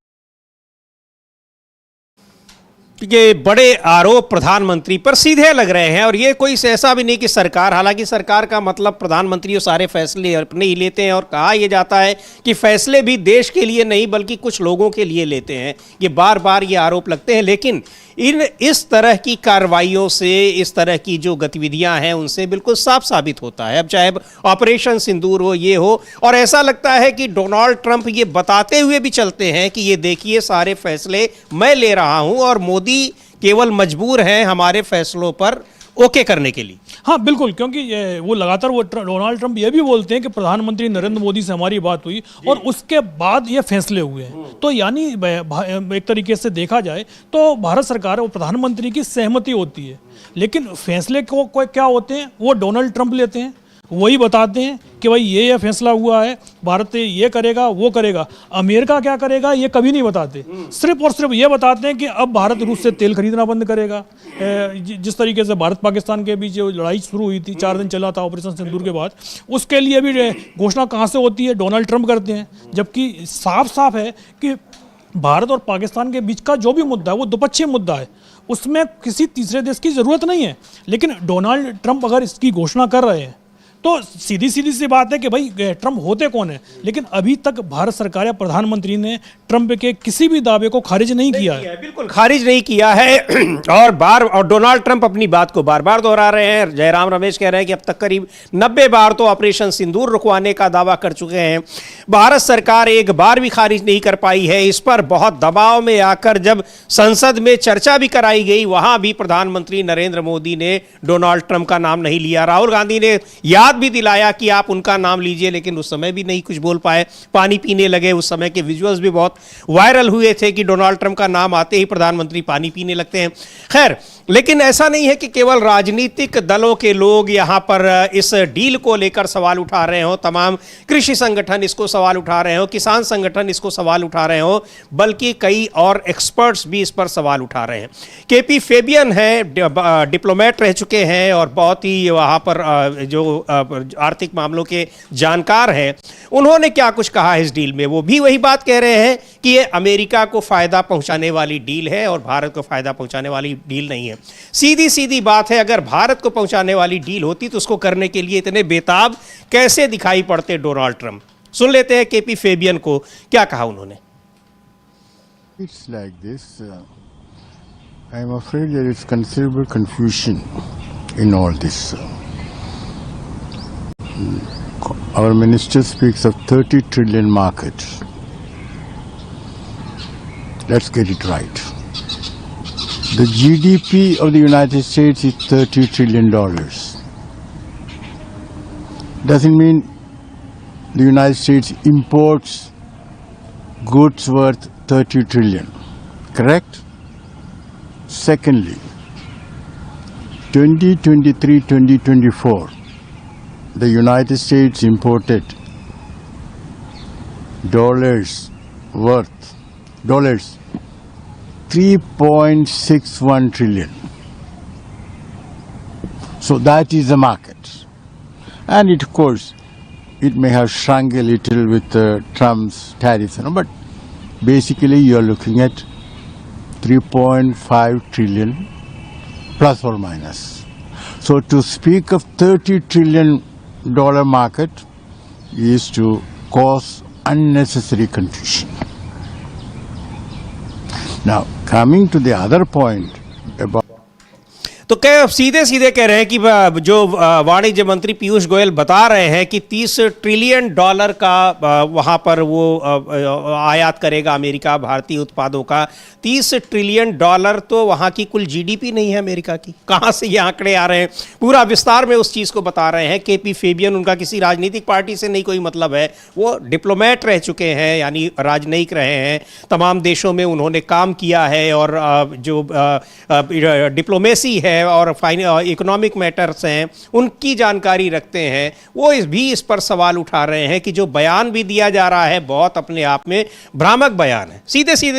ये बड़े आरोप प्रधानमंत्री पर सीधे लग रहे हैं, और ये कोई ऐसा भी नहीं कि सरकार, हालांकि सरकार का मतलब प्रधानमंत्री सारे फैसले अपने ही लेते हैं, और कहा यह जाता है कि फैसले भी देश के लिए नहीं बल्कि कुछ लोगों के लिए लेते हैं। ये बार बार ये आरोप लगते हैं, लेकिन इस तरह की कार्रवाइयों से, इस तरह की जो गतिविधियां हैं उनसे बिल्कुल साफ साबित होता है। अब चाहे ऑपरेशन सिंदूर हो, ये हो, और ऐसा लगता है कि डोनाल्ड ट्रंप ये बताते हुए भी चलते हैं कि ये देखिए सारे फैसले मैं ले रहा हूं और मोदी केवल मजबूर हैं हमारे फैसलों पर ओके करने के लिए। हाँ बिल्कुल, क्योंकि वो लगातार डोनाल्ड ट्रंप ये भी बोलते हैं कि प्रधानमंत्री नरेंद्र मोदी से हमारी बात हुई और उसके बाद ये फैसले हुए हैं। तो यानी एक तरीके से देखा जाए तो भारत सरकार और प्रधानमंत्री की सहमति होती है, लेकिन फैसले को क्या होते हैं वो डोनाल्ड ट्रंप लेते हैं, वही बताते हैं कि भाई ये फैसला हुआ है, भारत ये करेगा वो करेगा। अमेरिका क्या करेगा ये कभी नहीं बताते, सिर्फ और सिर्फ ये बताते हैं कि अब भारत रूस से तेल खरीदना बंद करेगा। जिस तरीके से भारत पाकिस्तान के बीच जो लड़ाई शुरू हुई थी, 4 दिन चला था ऑपरेशन सिंदूर के बाद, उसके लिए भी घोषणा कहाँ से होती है, डोनाल्ड ट्रंप करते हैं। जबकि साफ साफ है कि भारत और पाकिस्तान के बीच का जो भी मुद्दा है वो द्विपक्षीय मुद्दा है, उसमें किसी तीसरे देश की जरूरत नहीं है। लेकिन डोनाल्ड ट्रंप अगर इसकी घोषणा कर रहे हैं तो सीधी सी बात है कि भाई ट्रंप होते कौन है। लेकिन अभी तक भारत सरकार या प्रधानमंत्री ने ट्रंप के किसी भी दावे को खारिज नहीं किया है, बिल्कुल खारिज नहीं किया है। और डोनाल्ड ट्रंप अपनी बात को बार बार दोहरा रहे हैं। जयराम रमेश कह रहे हैं कि अब तक करीब 90 बार तो ऑपरेशन सिंदूर रुकवाने का दावा कर चुके हैं, भारत सरकार एक बार भी खारिज नहीं कर पाई है। इस पर बहुत दबाव में आकर जब संसद में चर्चा भी कराई गई, वहां भी प्रधानमंत्री नरेंद्र मोदी ने डोनाल्ड ट्रंप का नाम नहीं लिया। राहुल गांधी ने याद भी दिलाया कि आप उनका नाम लीजिए, लेकिन उस समय भी नहीं कुछ बोल पाए, पानी पीने लगे। उस समय के विजुअल्स भी बहुत वायरल हुए थे कि डोनाल्ड ट्रंप का नाम आते ही प्रधानमंत्री पानी पीने लगते हैं। खैर, लेकिन ऐसा नहीं है कि केवल राजनीतिक दलों के लोग यहां पर इस डील को लेकर सवाल उठा रहे हो, तमाम कृषि संगठन इसको सवाल उठा रहे हो, किसान संगठन इसको सवाल उठा रहे हो, बल्कि कई और एक्सपर्ट्स भी इस पर सवाल उठा रहे हैं। केपी फेबियन है, डिप्लोमेट रह चुके हैं और बहुत ही वहां पर जो आर्थिक मामलों के जानकार हैं, उन्होंने क्या कुछ कहा इस डील में। वो भी वही बात कह रहे हैं कि ये अमेरिका को फायदा पहुंचाने वाली डील है और भारत को फायदा पहुंचाने वाली डील नहीं है। सीधी सीधी बात है, अगर भारत को पहुंचाने वाली डील होती तो उसको करने के लिए इतने बेताब कैसे दिखाई पड़ते डोनाल्ड ट्रंप। सुन लेते हैं केपी फेबियन को, क्या कहा उन्होंने। It's like this. I am afraid there is considerable confusion in all this. Our minister speaks of 30 trillion market. Let's get it right. The GDP of the United States is $30 trillion. Doesn't mean the United States imports goods worth 30 trillion. Correct? Secondly, 2023-2024, the United States imported dollars worth 3.61 trillion. So that is the market. And it, of course, it may have shrunk a little with Trump's tariffs, but basically you are looking at 3.5 trillion plus or minus. So to speak of $30 trillion market is to cause unnecessary confusion. Now, coming to the other point about तो क्या सीधे सीधे कह रहे हैं कि जो वाणिज्य मंत्री पीयूष गोयल बता रहे हैं कि $30 ट्रिलियन का वहां पर वो आयात करेगा अमेरिका भारतीय उत्पादों का। $30 ट्रिलियन तो वहां की कुल जीडीपी नहीं है अमेरिका की। कहां से ये आंकड़े आ रहे हैं? पूरा विस्तार में उस चीज को बता रहे हैं। केपी फेबियन, उनका किसी राजनीतिक पार्टी से नहीं कोई मतलब है, वो डिप्लोमेट रह चुके हैं, यानी राजनयिक रहे हैं, तमाम देशों में उन्होंने काम किया है और जो डिप्लोमेसी है और इकोनॉमिक मैटर्स हैं उनकी जानकारी रखते हैं। वो इस पर सवाल उठा रहे हैं कि जो बयान भी दिया जा रहा है बहुत अपने आप में भ्रामक बयान है। सीधे सीधे